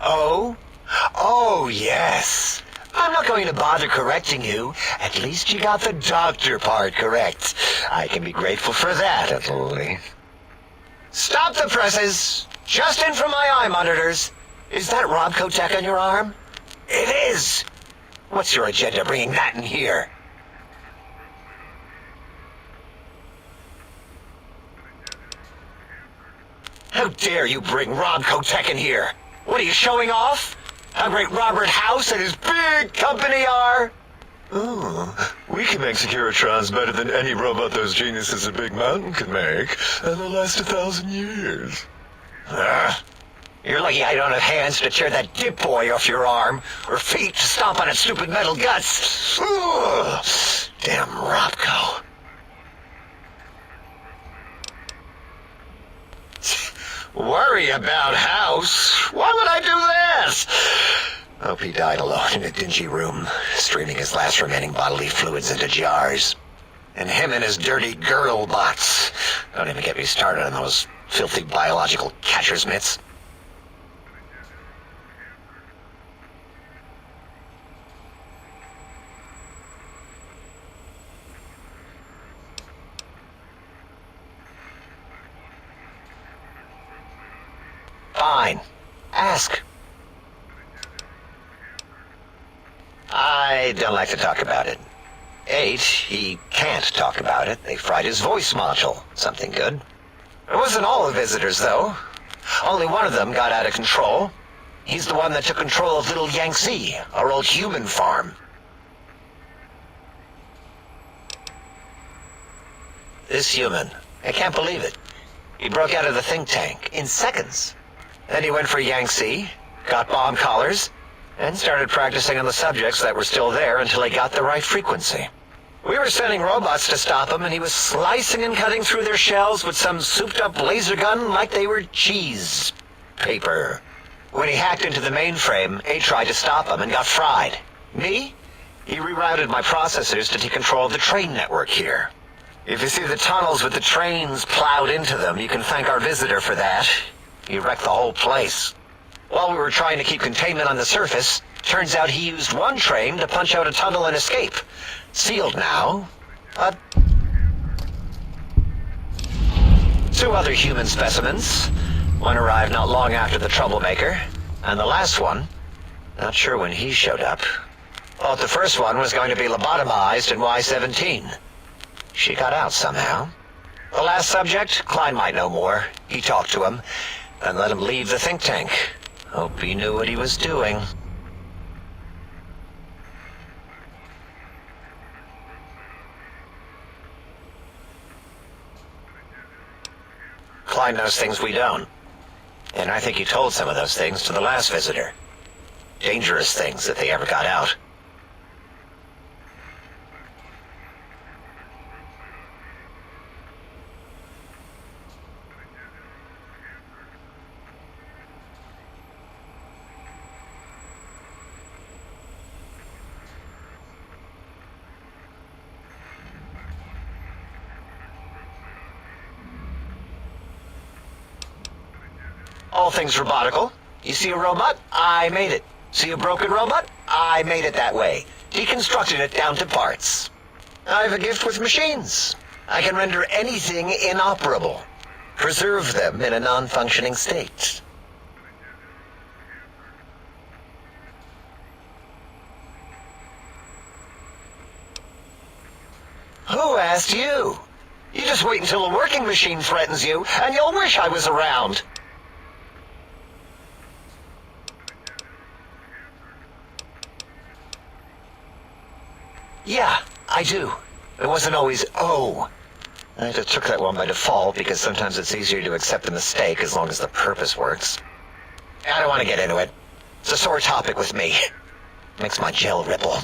Oh? Oh, yes. I'm not going to bother correcting you. At least you got the doctor part correct. I can be grateful for that, at least. Stop the presses! Just in from my eye monitors. Is that Robco tech on your arm? It is! What's your agenda bringing that in here? How dare you bring Robco tech in here? What are you showing off? How great Robert House and his big company are? Oh, we can make Securitrons better than any robot those geniuses at Big Mountain can make, and they'll last 1,000 years. You're lucky I don't have hands to tear that dip boy off your arm, or feet to stomp on its stupid metal guts. Ugh, damn Robco. Worry about House? Why would I do this? Hope he died alone in a dingy room, streaming his last remaining bodily fluids into jars. And him and his dirty girl bots. Don't even get me started on those filthy biological catcher's mitts. Fine. Ask. I don't like to talk about it. 8, he can't talk about it. They fried his voice module. Something good. It wasn't all the visitors, though. Only one of them got out of control. He's the one that took control of Little Yangtze, our old human farm. This human. I can't believe it. He broke out of the think tank in seconds. Then he went for Yangtze, got bomb collars, and started practicing on the subjects that were still there until he got the right frequency. We were sending robots to stop him, and he was slicing and cutting through their shells with some souped-up laser gun like they were cheese paper. When he hacked into the mainframe, A tried to stop him and got fried. Me? He rerouted my processors to take control of the train network here. If you see the tunnels with the trains plowed into them, you can thank our visitor for that. He wrecked the whole place. While we were trying to keep containment on the surface, turns out he used one train to punch out a tunnel and escape. Sealed now. 2 other human specimens. One arrived not long after the troublemaker, and the last one, not sure when he showed up. Thought the first one was going to be lobotomized in Y-17. She got out somehow. The last subject, Klein might know more. He talked to him, and let him leave the think tank. Hope he knew what he was doing. Klein knows things we don't. And I think he told some of those things to the last visitor. Dangerous things if they ever got out. all things robotical. You see a robot? I made it. See a broken robot? I made it that way. Deconstructed it down to parts. I've a gift with machines. I can render anything inoperable. Preserve them in a non-functioning state. Who asked you? You just wait until a working machine threatens you, and you'll wish I was around. Yeah, I do. It wasn't always oh. I just took that one by default because sometimes it's easier to accept the mistake as long as the purpose works. I don't want to get into it. It's a sore topic with me. Makes my gel ripple.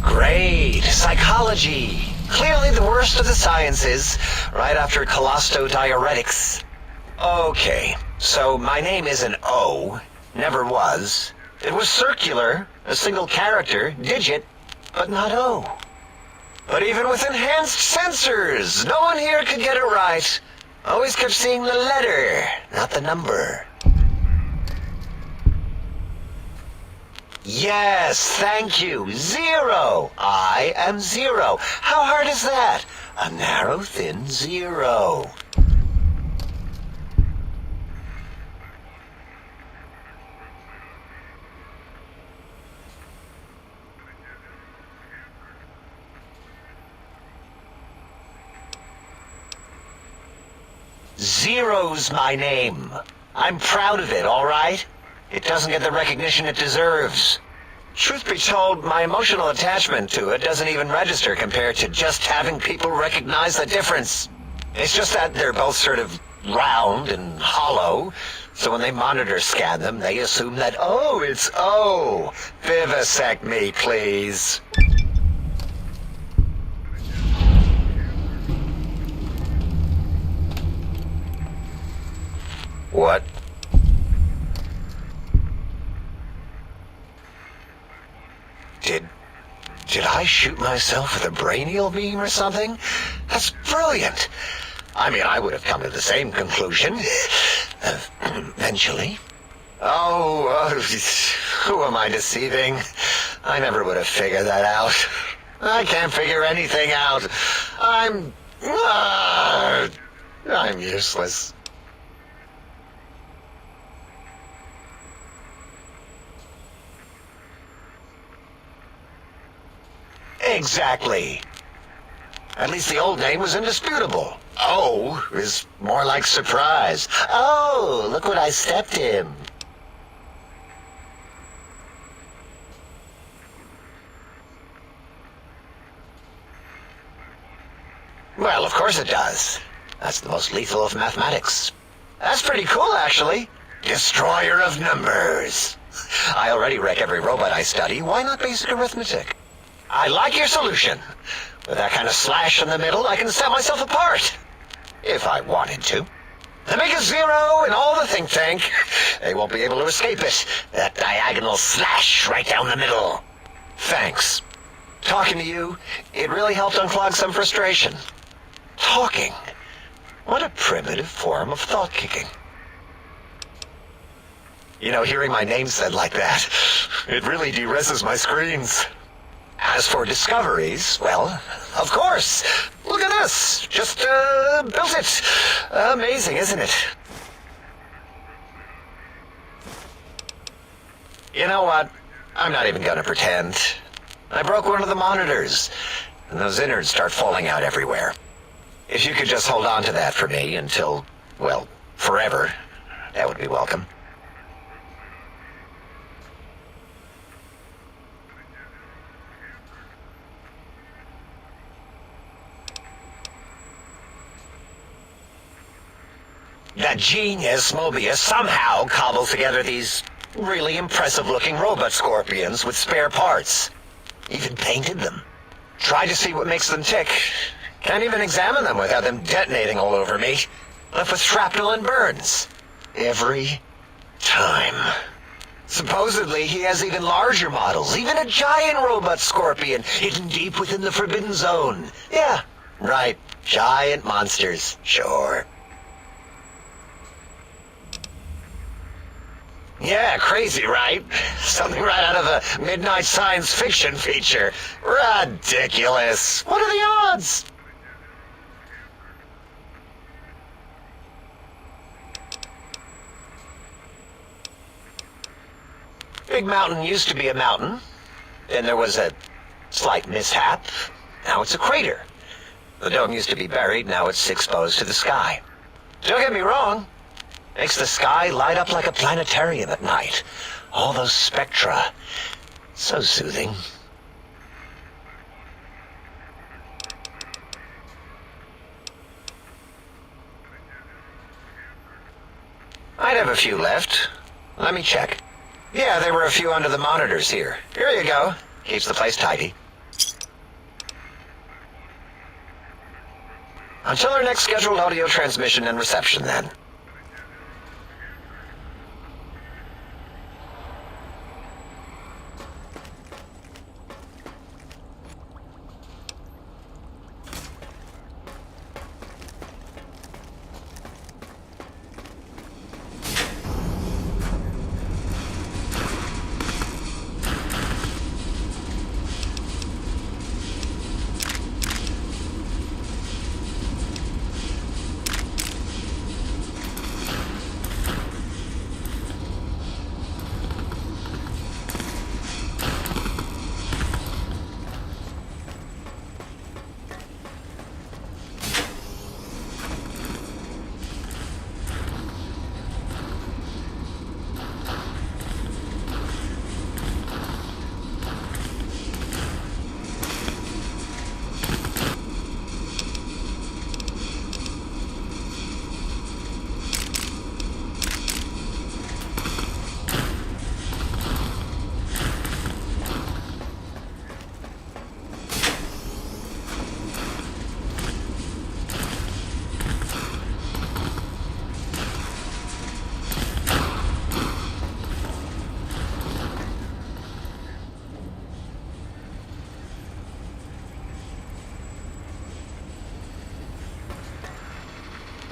Great. Psychology. Clearly the worst of the sciences, right after colostodiuretics. Okay, so my name is an O. Never was. It was circular, a single character, digit, but not O. But even with enhanced sensors, no one here could get it right. Always kept seeing the letter, not the number. Yes, thank you. 0. I am 0. How hard is that? A narrow, thin 0. Zero's my name. I'm proud of it, all right? It doesn't get the recognition it deserves. Truth be told, my emotional attachment to it doesn't even register compared to just having people recognize the difference. It's just that they're both sort of round and hollow, so when they monitor scan them, they assume that, oh, it's O. Vivisect me, please. What? Did I shoot myself with a brainial beam or something? That's brilliant. I mean, I would have come to the same conclusion. Eventually. Oh, who am I deceiving? I never would have figured that out. I can't figure anything out. I'm useless. Exactly. At least the old name was indisputable. O is more like surprise. Oh, look what I stepped in. Well, of course it does. That's the most lethal of mathematics. That's pretty cool, actually. Destroyer of numbers. I already wreck every robot I study. Why not basic arithmetic? I like your solution. With that kind of slash in the middle, I can set myself apart. If I wanted to. The make a 0 and all the think tank. They won't be able to escape it. That diagonal slash right down the middle. Thanks. Talking to you, it really helped unclog some frustration. Talking. What a primitive form of thought kicking. You know, hearing my name said like that, it really de-reses my screens. As for discoveries, well, of course. Look at this. Just built it. Amazing, isn't it? You know what? I'm not even gonna pretend. I broke one of the monitors, and those innards start falling out everywhere. If you could just hold on to that for me until, well, forever, that would be welcome. That genius Mobius somehow cobbled together these really impressive-looking robot scorpions with spare parts. Even painted them. Tried to see what makes them tick. Can't even examine them without them detonating all over me. Left with shrapnel and burns. Every time. Supposedly, he has even larger models, even a giant robot scorpion hidden deep within the Forbidden Zone. Yeah, right. Giant monsters, sure. Yeah, crazy, right? Something right out of a midnight science fiction feature. Ridiculous. What are the odds? Big Mountain used to be a mountain. Then there was a slight mishap. Now it's a crater. The dome used to be buried, now it's exposed to the sky. Don't get me wrong. Makes the sky light up like a planetarium at night. All those spectra. So soothing. I'd have a few left. Let me check. Yeah, there were a few under the monitors here. Here you go. Keeps the place tidy. Until our next scheduled audio transmission and reception, then.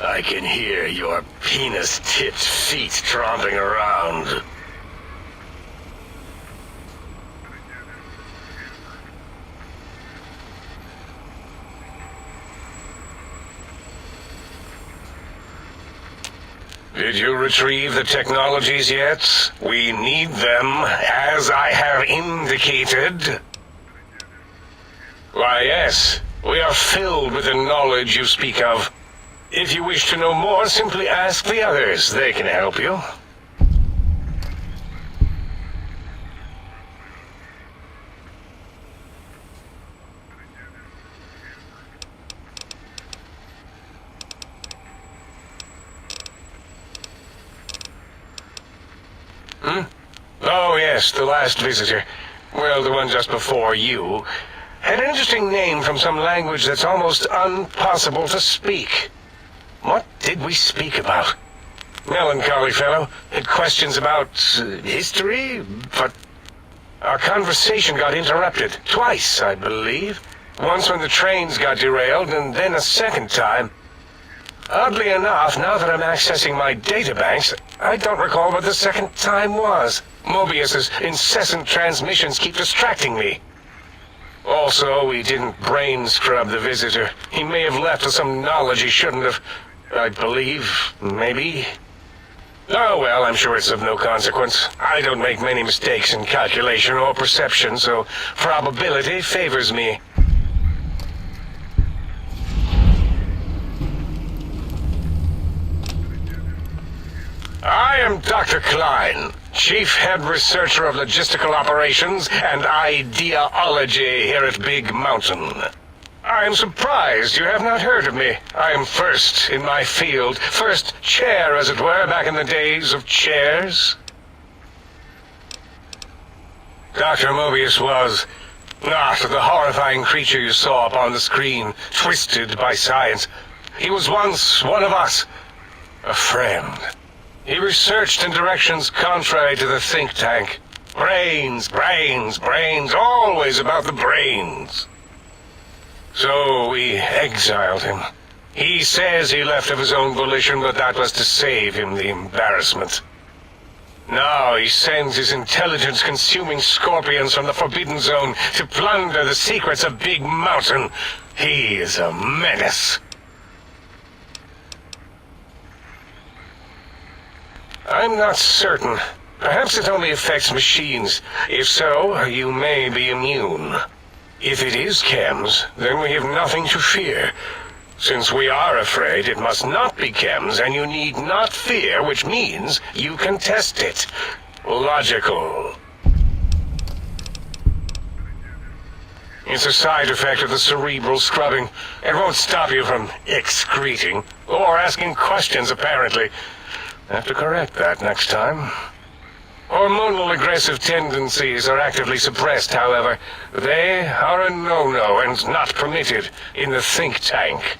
I can hear your penis-tipped feet tromping around. Did you retrieve the technologies yet? We need them, as I have indicated. Why, yes. We are filled with the knowledge you speak of. If you wish to know more, simply ask the others. They can help you. Oh, yes, the last visitor. Well, the one just before you. Had an interesting name from some language that's almost impossible to speak. What did we speak about? Melancholy fellow. Had questions about history, but our conversation got interrupted. Twice, I believe. Once when the trains got derailed, and then a second time. Oddly enough, now that I'm accessing my databanks, I don't recall what the second time was. Mobius's incessant transmissions keep distracting me. Also, we didn't brain scrub the visitor. He may have left us some knowledge he shouldn't have. I believe, maybe. Oh, well, I'm sure it's of no consequence. I don't make many mistakes in calculation or perception, so probability favors me. I am Dr. Klein, Chief Head Researcher of Logistical Operations and Ideology here at Big Mountain. I am surprised you have not heard of me. I am first in my field, first chair, as it were, back in the days of chairs. Dr. Mobius was not the horrifying creature you saw upon the screen, twisted by science. He was once one of us, a friend. He researched in directions contrary to the think tank. Brains, brains, brains, always about the brains. So we exiled him. He says he left of his own volition, but that was to save him the embarrassment. Now he sends his intelligence-consuming scorpions from the Forbidden Zone to plunder the secrets of Big Mountain. He is a menace. I'm not certain. Perhaps it only affects machines. If so, you may be immune. If it is chems, then we have nothing to fear. Since we are afraid, it must not be chems, and you need not fear, which means you can test it. Logical. It's a side effect of the cerebral scrubbing. It won't stop you from excreting, or asking questions, apparently. Have to correct that next time. Hormonal aggressive tendencies are actively suppressed, however. They are a no-no and not permitted in the think tank.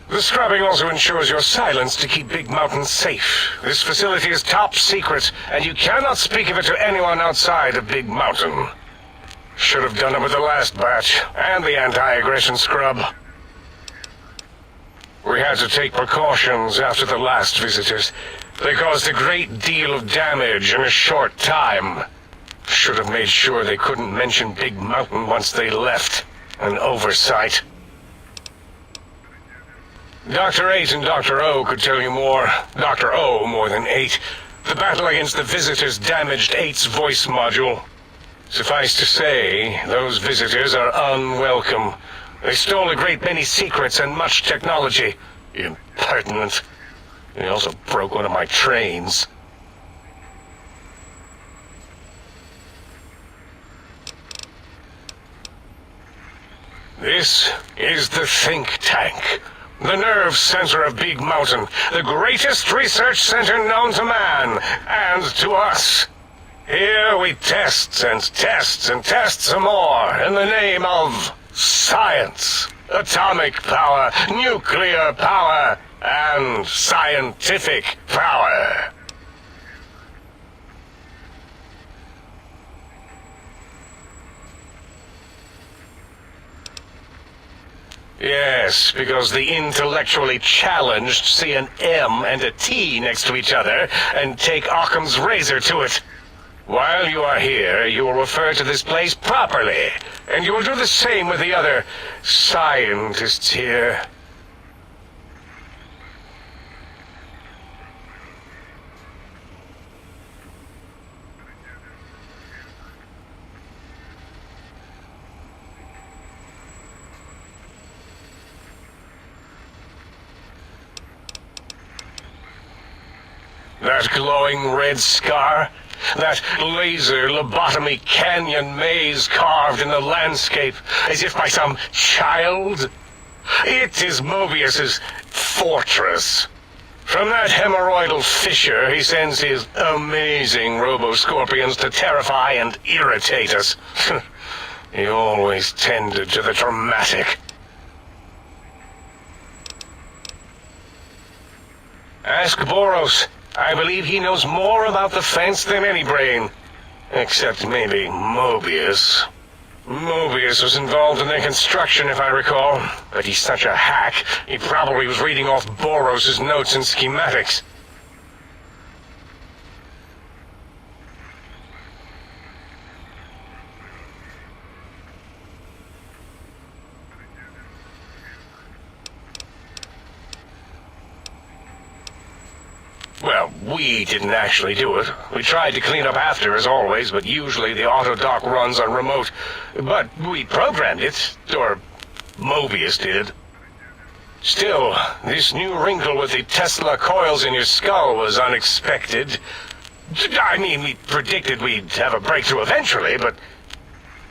The scrubbing also ensures your silence to keep Big Mountain safe. This facility is top secret, and you cannot speak of it to anyone outside of Big Mountain. Should have done it with the last batch, and the anti-aggression scrub. We had to take precautions after the last visitors. They caused a great deal of damage in a short time. Should have made sure they couldn't mention Big Mountain once they left. An oversight. Dr. 8 and Dr. O could tell you more. Dr. O more than 8. The battle against the visitors damaged 8's voice module. Suffice to say, those visitors are unwelcome. They stole a great many secrets and much technology. Impertinent. They also broke one of my trains. This is the think tank. The nerve center of Big Mountain. The greatest research center known to man, and to us. Here we test and test and test some more in the name of science. Atomic power, nuclear power, and scientific power. Yes, because the intellectually challenged see an M and a T next to each other and take Occam's razor to it. While you are here, you will refer to this place properly, and you will do the same with the other scientists here. That glowing red scar? That laser lobotomy canyon maze carved in the landscape as if by some child? It is Mobius's fortress. From that hemorrhoidal fissure, he sends his amazing robo-scorpions to terrify and irritate us. He always tended to the dramatic. Ask Boros. I believe he knows more about the fence than any brain. Except maybe Mobius. Mobius was involved in their construction, if I recall. But he's such a hack, he probably was reading off Boros' notes and schematics. Well, we didn't actually do it. We tried to clean up after, as always, but usually the auto-dock runs on remote. But we programmed it, or Mobius did. Still, this new wrinkle with the Tesla coils in your skull was unexpected. I mean, we predicted we'd have a breakthrough eventually, but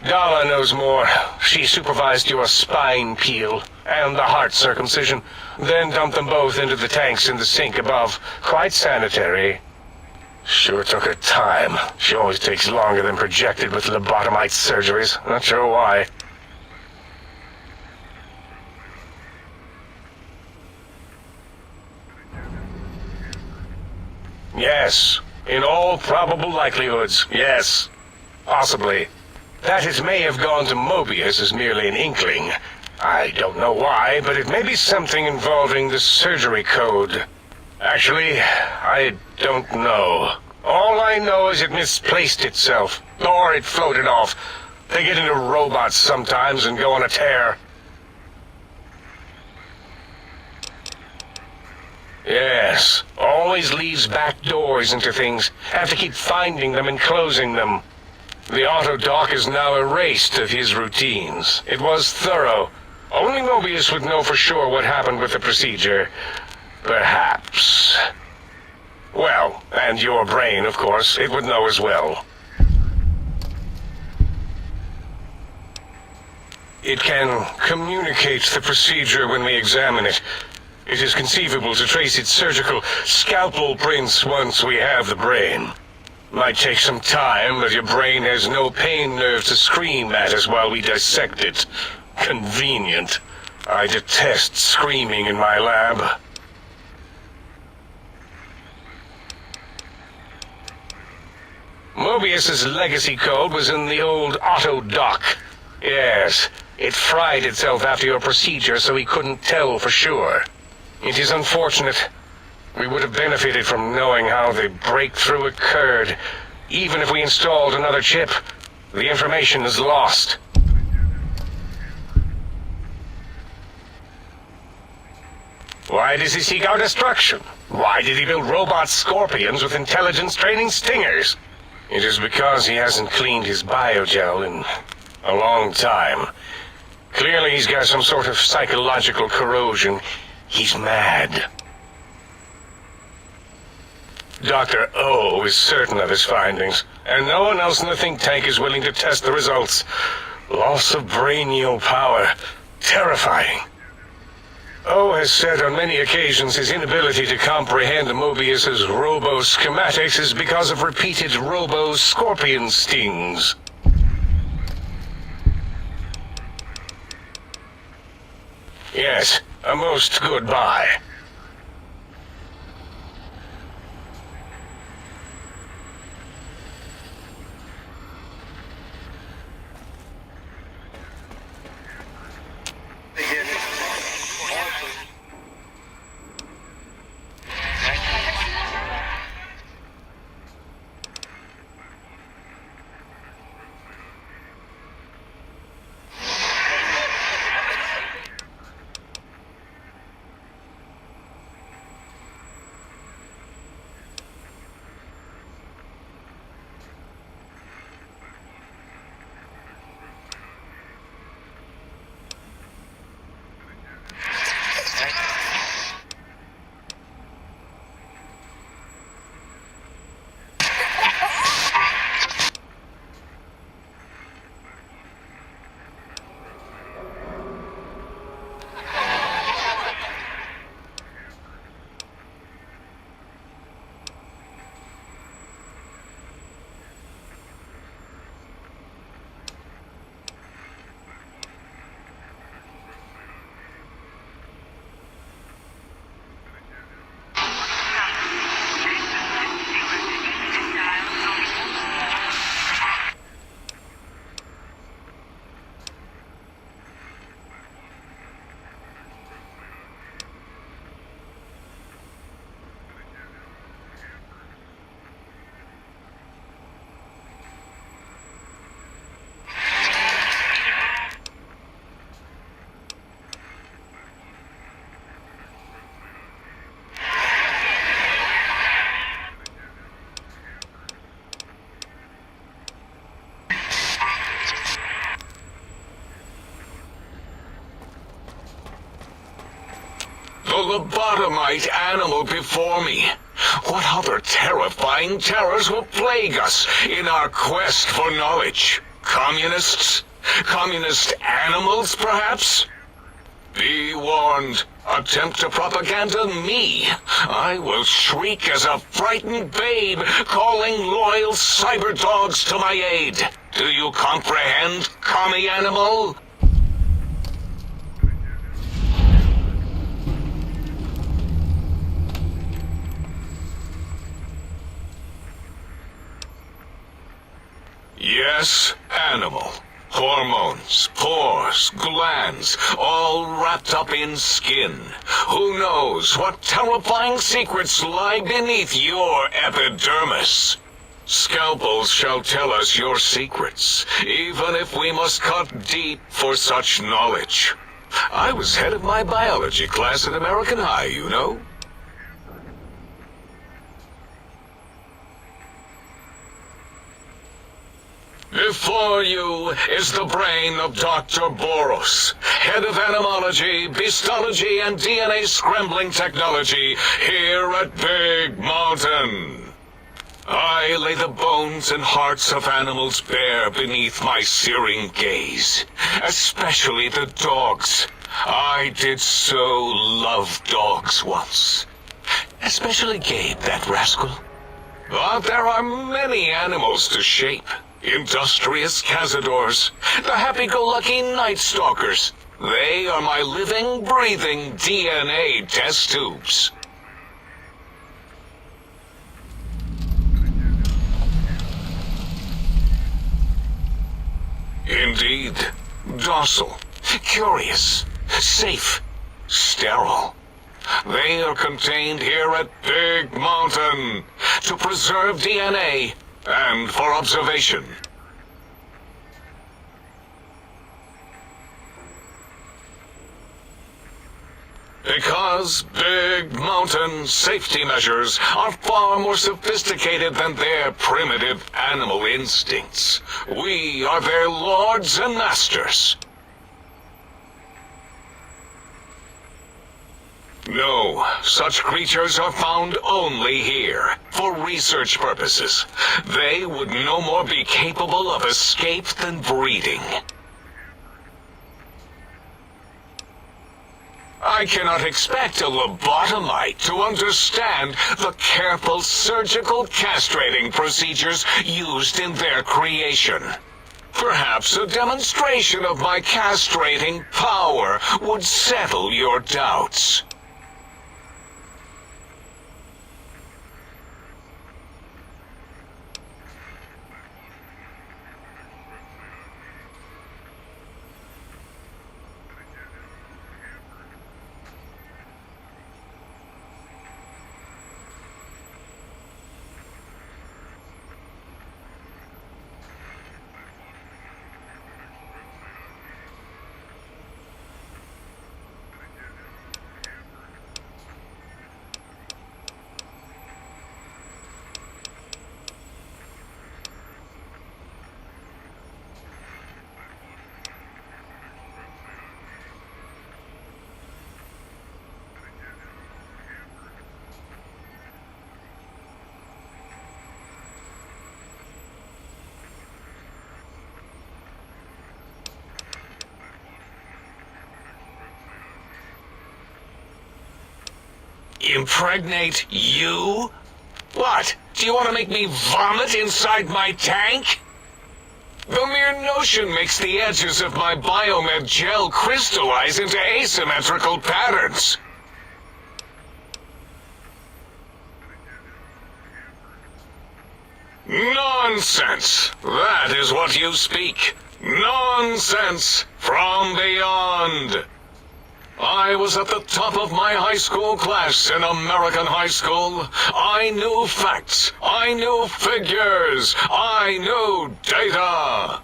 Dala knows more. She supervised your spine peel and the heart circumcision, then dumped them both into the tanks in the sink above. Quite sanitary. Sure took her time. She always takes longer than projected with lobotomite surgeries. Not sure why. Yes. In all probable likelihoods, yes. Possibly. That it may have gone to Mobius is merely an inkling. I don't know why, but it may be something involving the surgery code. Actually, I don't know. All I know is it misplaced itself, or it floated off. They get into robots sometimes and go on a tear. Yes, always leaves back doors into things. Have to keep finding them and closing them. The auto-dock is now erased of his routines. It was thorough. Only Mobius would know for sure what happened with the procedure. Perhaps. Well, and your brain, of course, it would know as well. It can communicate the procedure when we examine it. It is conceivable to trace its surgical scalpel prints once we have the brain. Might take some time, but your brain has no pain nerve to scream at us while we dissect it. Convenient. I detest screaming in my lab. Mobius's legacy code was in the old auto-dock. Yes, it fried itself after your procedure, so he couldn't tell for sure. It is unfortunate. We would have benefited from knowing how the breakthrough occurred. Even if we installed another chip, the information is lost. Why does he seek our destruction? Why did he build robot scorpions with intelligence training stingers? It is because he hasn't cleaned his biogel in a long time. Clearly he's got some sort of psychological corrosion. He's mad. Dr. O is certain of his findings, and no one else in the think tank is willing to test the results. Loss of brainial power. Terrifying. O has said on many occasions his inability to comprehend Mobius's robo-schematics is because of repeated robo-scorpion stings. Yes, a most goodbye. The lobotomite animal before me. What other terrifying terrors will plague us in our quest for knowledge? Communists? Communist animals, perhaps? Be warned. Attempt to propaganda me. I will shriek as a frightened babe, calling loyal cyber dogs to my aid. Do you comprehend, commie animal? Yes, animal. Hormones, pores, glands, all wrapped up in skin. Who knows what terrifying secrets lie beneath your epidermis? Scalpels shall tell us your secrets, even if we must cut deep for such knowledge. I was head of my biology class at American High, you know. Before you is the brain of Dr. Boros, head of animalogy, beastology, and DNA scrambling technology here at Big Mountain. I lay the bones and hearts of animals bare beneath my searing gaze, especially the dogs. I did so love dogs once. Especially Gabe, that rascal. But there are many animals to shape. Industrious cazadors, the happy-go-lucky night stalkers. They are my living, breathing DNA test tubes. Indeed, docile, curious, safe, sterile. They are contained here at Big Mountain to preserve DNA and for observation. Because Big Mountain safety measures are far more sophisticated than their primitive animal instincts. We are their lords and masters. No, such creatures are found only here, for research purposes. They would no more be capable of escape than breeding. I cannot expect a lobotomite to understand the careful surgical castrating procedures used in their creation. Perhaps a demonstration of my castrating power would settle your doubts. Impregnate you? What? Do you want to make me vomit inside my tank? The mere notion makes the edges of my biomed gel crystallize into asymmetrical patterns. Nonsense! That is what you speak. Nonsense from beyond. I was at the top of my high school class in American high school. I knew facts. I knew figures. I knew data.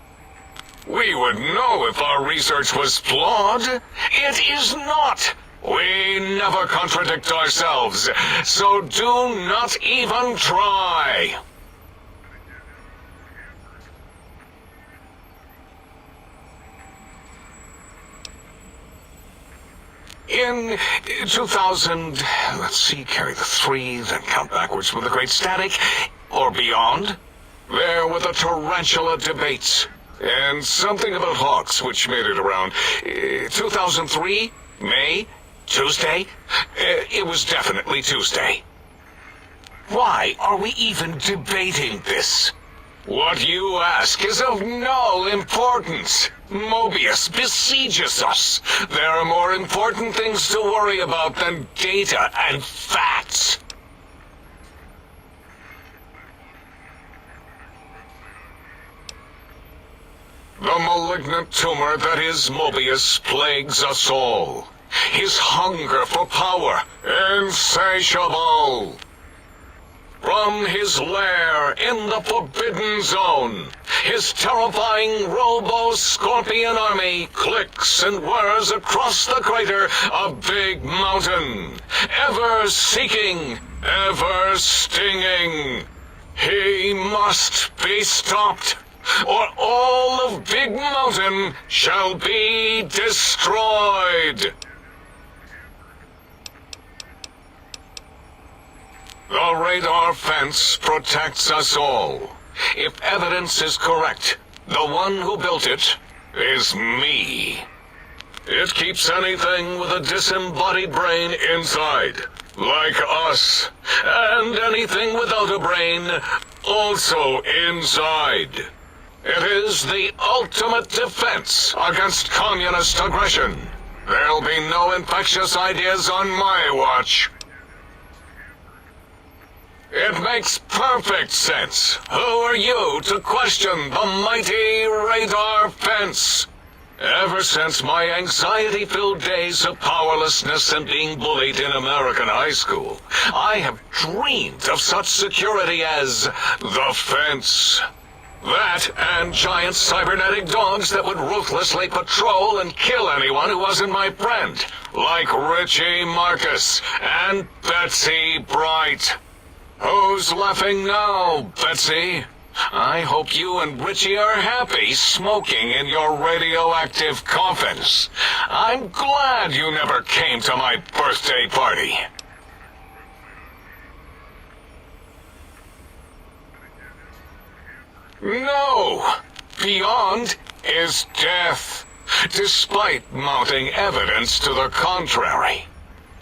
We would know if our research was flawed. It is not. We never contradict ourselves, so do not even try. In 2000, let's see, carry the 3, then count backwards with the Great Static, or beyond, there were the tarantula debates, and something about hawks, which made it around 2003, May, Tuesday. It was definitely Tuesday. Why are we even debating this? What you ask is of no importance. Mobius besieges us. There are more important things to worry about than data and facts. The malignant tumor that is Mobius plagues us all. His hunger for power, insatiable. From his lair in the Forbidden Zone, his terrifying Robo-Scorpion army clicks and whirs across the crater of Big Mountain, ever seeking, ever stinging. He must be stopped, or all of Big Mountain shall be destroyed. The radar fence protects us all. If evidence is correct, the one who built it is me. It keeps anything with a disembodied brain inside, like us, and anything without a brain also inside. It is the ultimate defense against communist aggression. There'll be no infectious ideas on my watch. It makes perfect sense. Who are you to question the mighty radar fence? Ever since my anxiety-filled days of powerlessness and being bullied in American high school, I have dreamed of such security as the fence. That and giant cybernetic dogs that would ruthlessly patrol and kill anyone who wasn't my friend, like Richie Marcus and Betsy Bright. Who's laughing now, Betsy? I hope you and Richie are happy smoking in your radioactive coffins. I'm glad you never came to my birthday party. No! Beyond is death, despite mounting evidence to the contrary.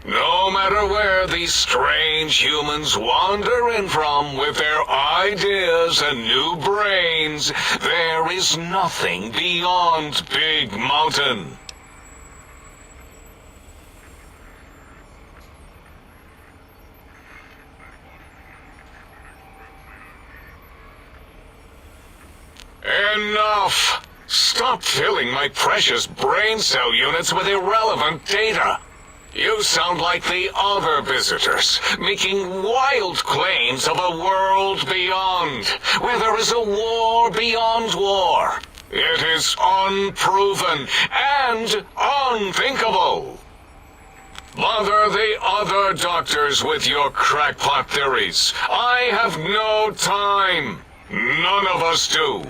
No matter where these strange humans wander in from with their ideas and new brains, there is nothing beyond Big Mountain. Enough! Stop filling my precious brain cell units with irrelevant data. You sound like the other visitors, making wild claims of a world beyond, where there is a war beyond war. It is unproven and unthinkable. Bother the other doctors with your crackpot theories. I have no time. None of us do.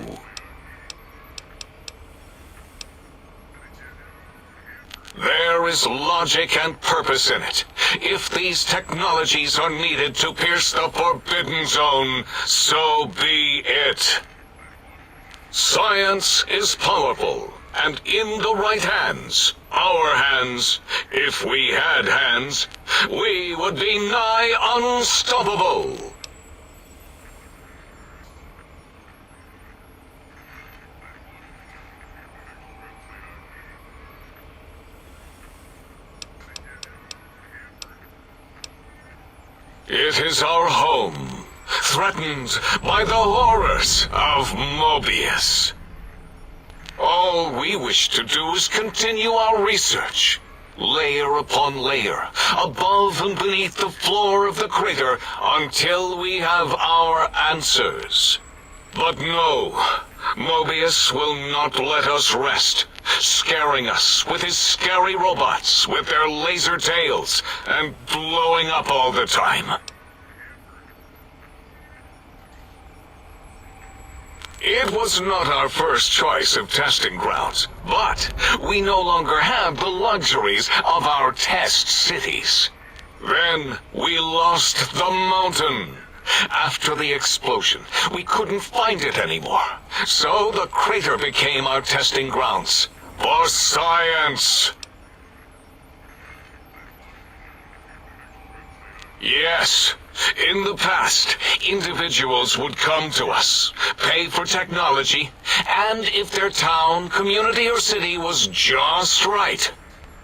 There is logic and purpose in it. If these technologies are needed to pierce the Forbidden Zone, so be it. Science is powerful, and in the right hands, our hands, if we had hands, we would be nigh unstoppable. It is our home, threatened by the horrors of Mobius. All we wish to do is continue our research, layer upon layer, above and beneath the floor of the crater, until we have our answers. But no, Mobius will not let us rest, scaring us with his scary robots with their laser tails and blowing up all the time. It was not our first choice of testing grounds, but we no longer have the luxuries of our test cities. Then we lost the mountain. After the explosion, we couldn't find it anymore, so the crater became our testing grounds for science. Yes, in the past, individuals would come to us, pay for technology, and if their town, community, or city was just right,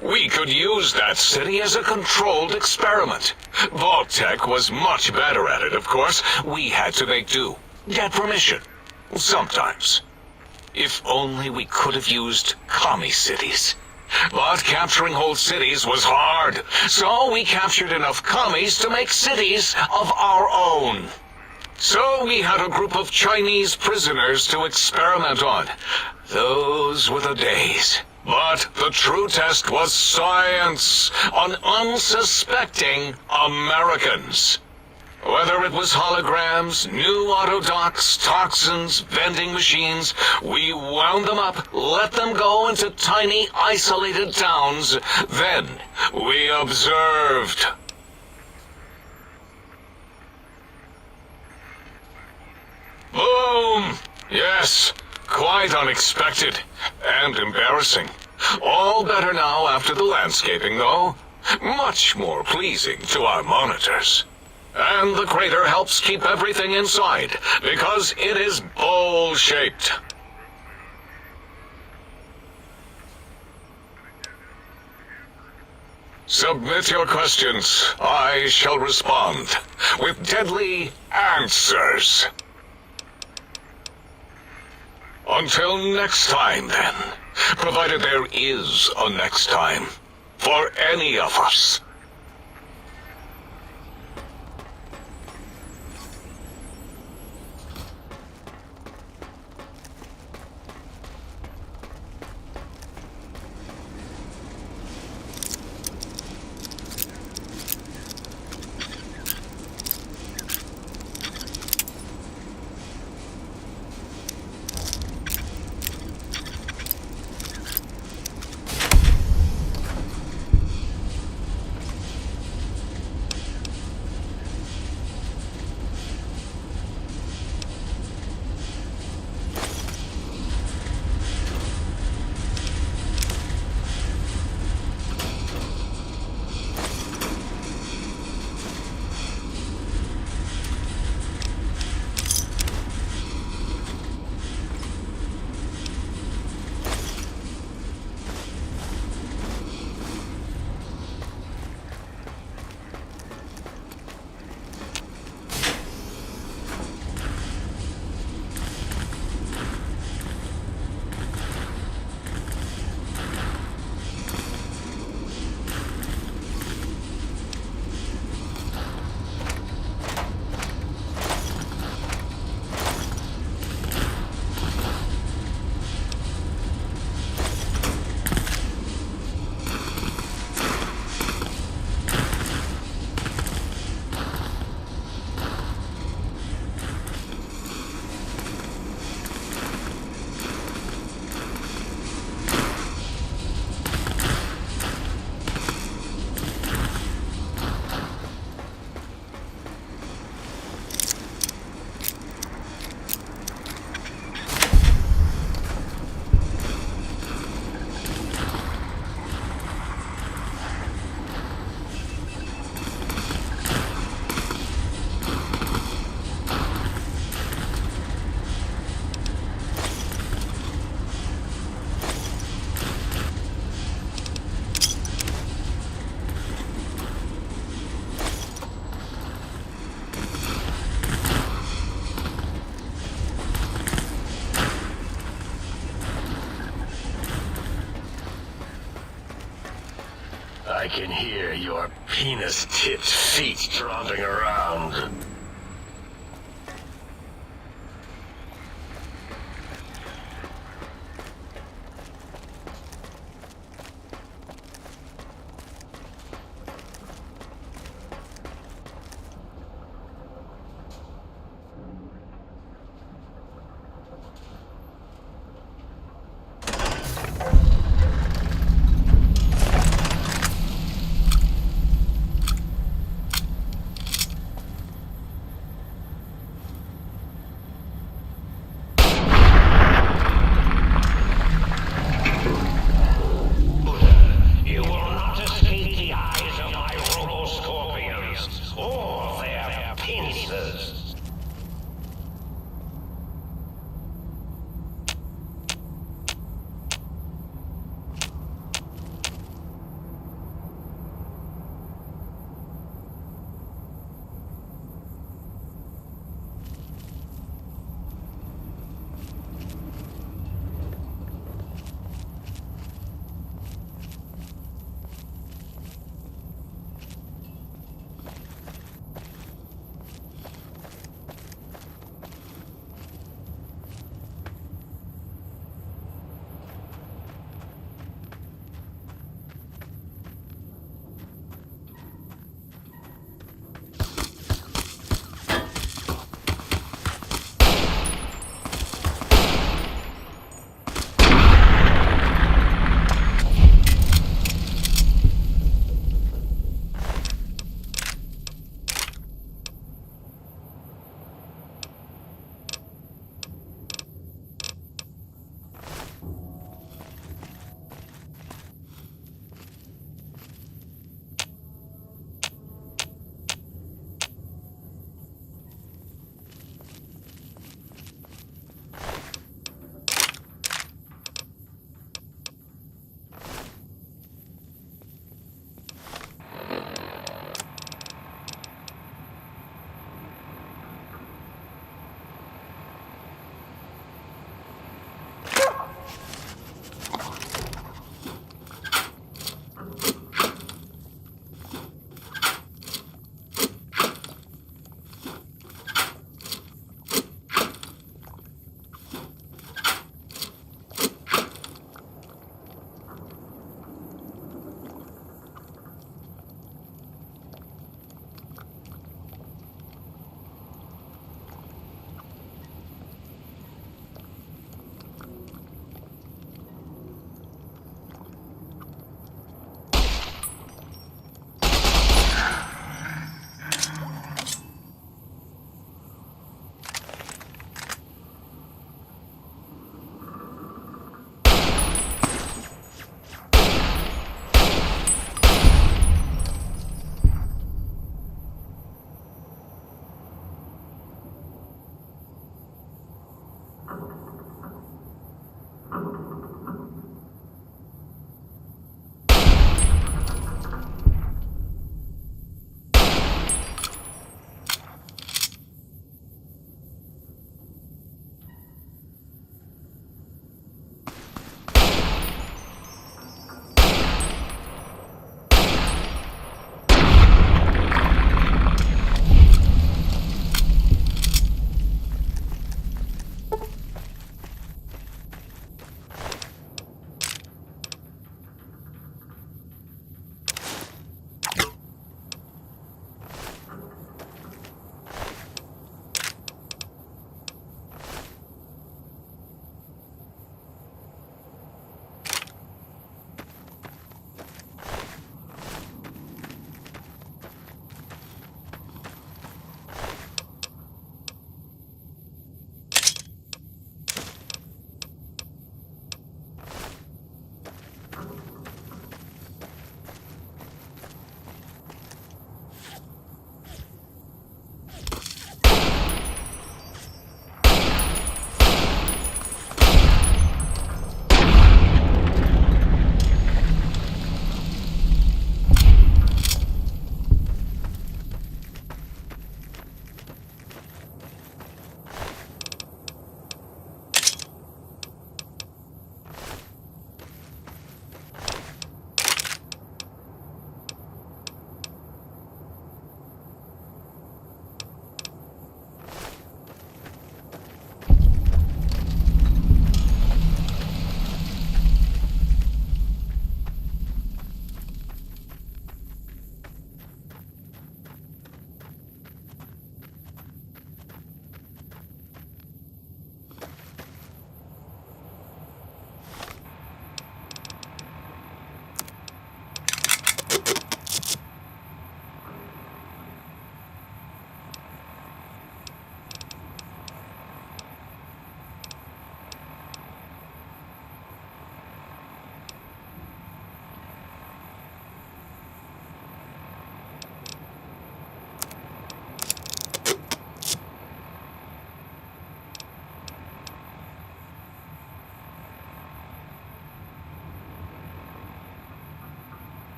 we could use that city as a controlled experiment. Vault-Tec was much better at it, of course. We had to make do, get permission, sometimes. If only we could have used commie cities. But capturing whole cities was hard, so we captured enough commies to make cities of our own. So we had a group of Chinese prisoners to experiment on. Those were the days. But the true test was science on unsuspecting Americans. Whether it was holograms, new autodocs, toxins, vending machines, we wound them up, let them go into tiny, isolated towns. Then we observed. Boom! Yes, quite unexpected and embarrassing. All better now after the landscaping, though. Much more pleasing to our monitors. And the crater helps keep everything inside, because it is bowl-shaped. Submit your questions. I shall respond with deadly answers. Until next time, then. Provided there is a next time. For any of us. I can hear your penis-tipped feet tromping around.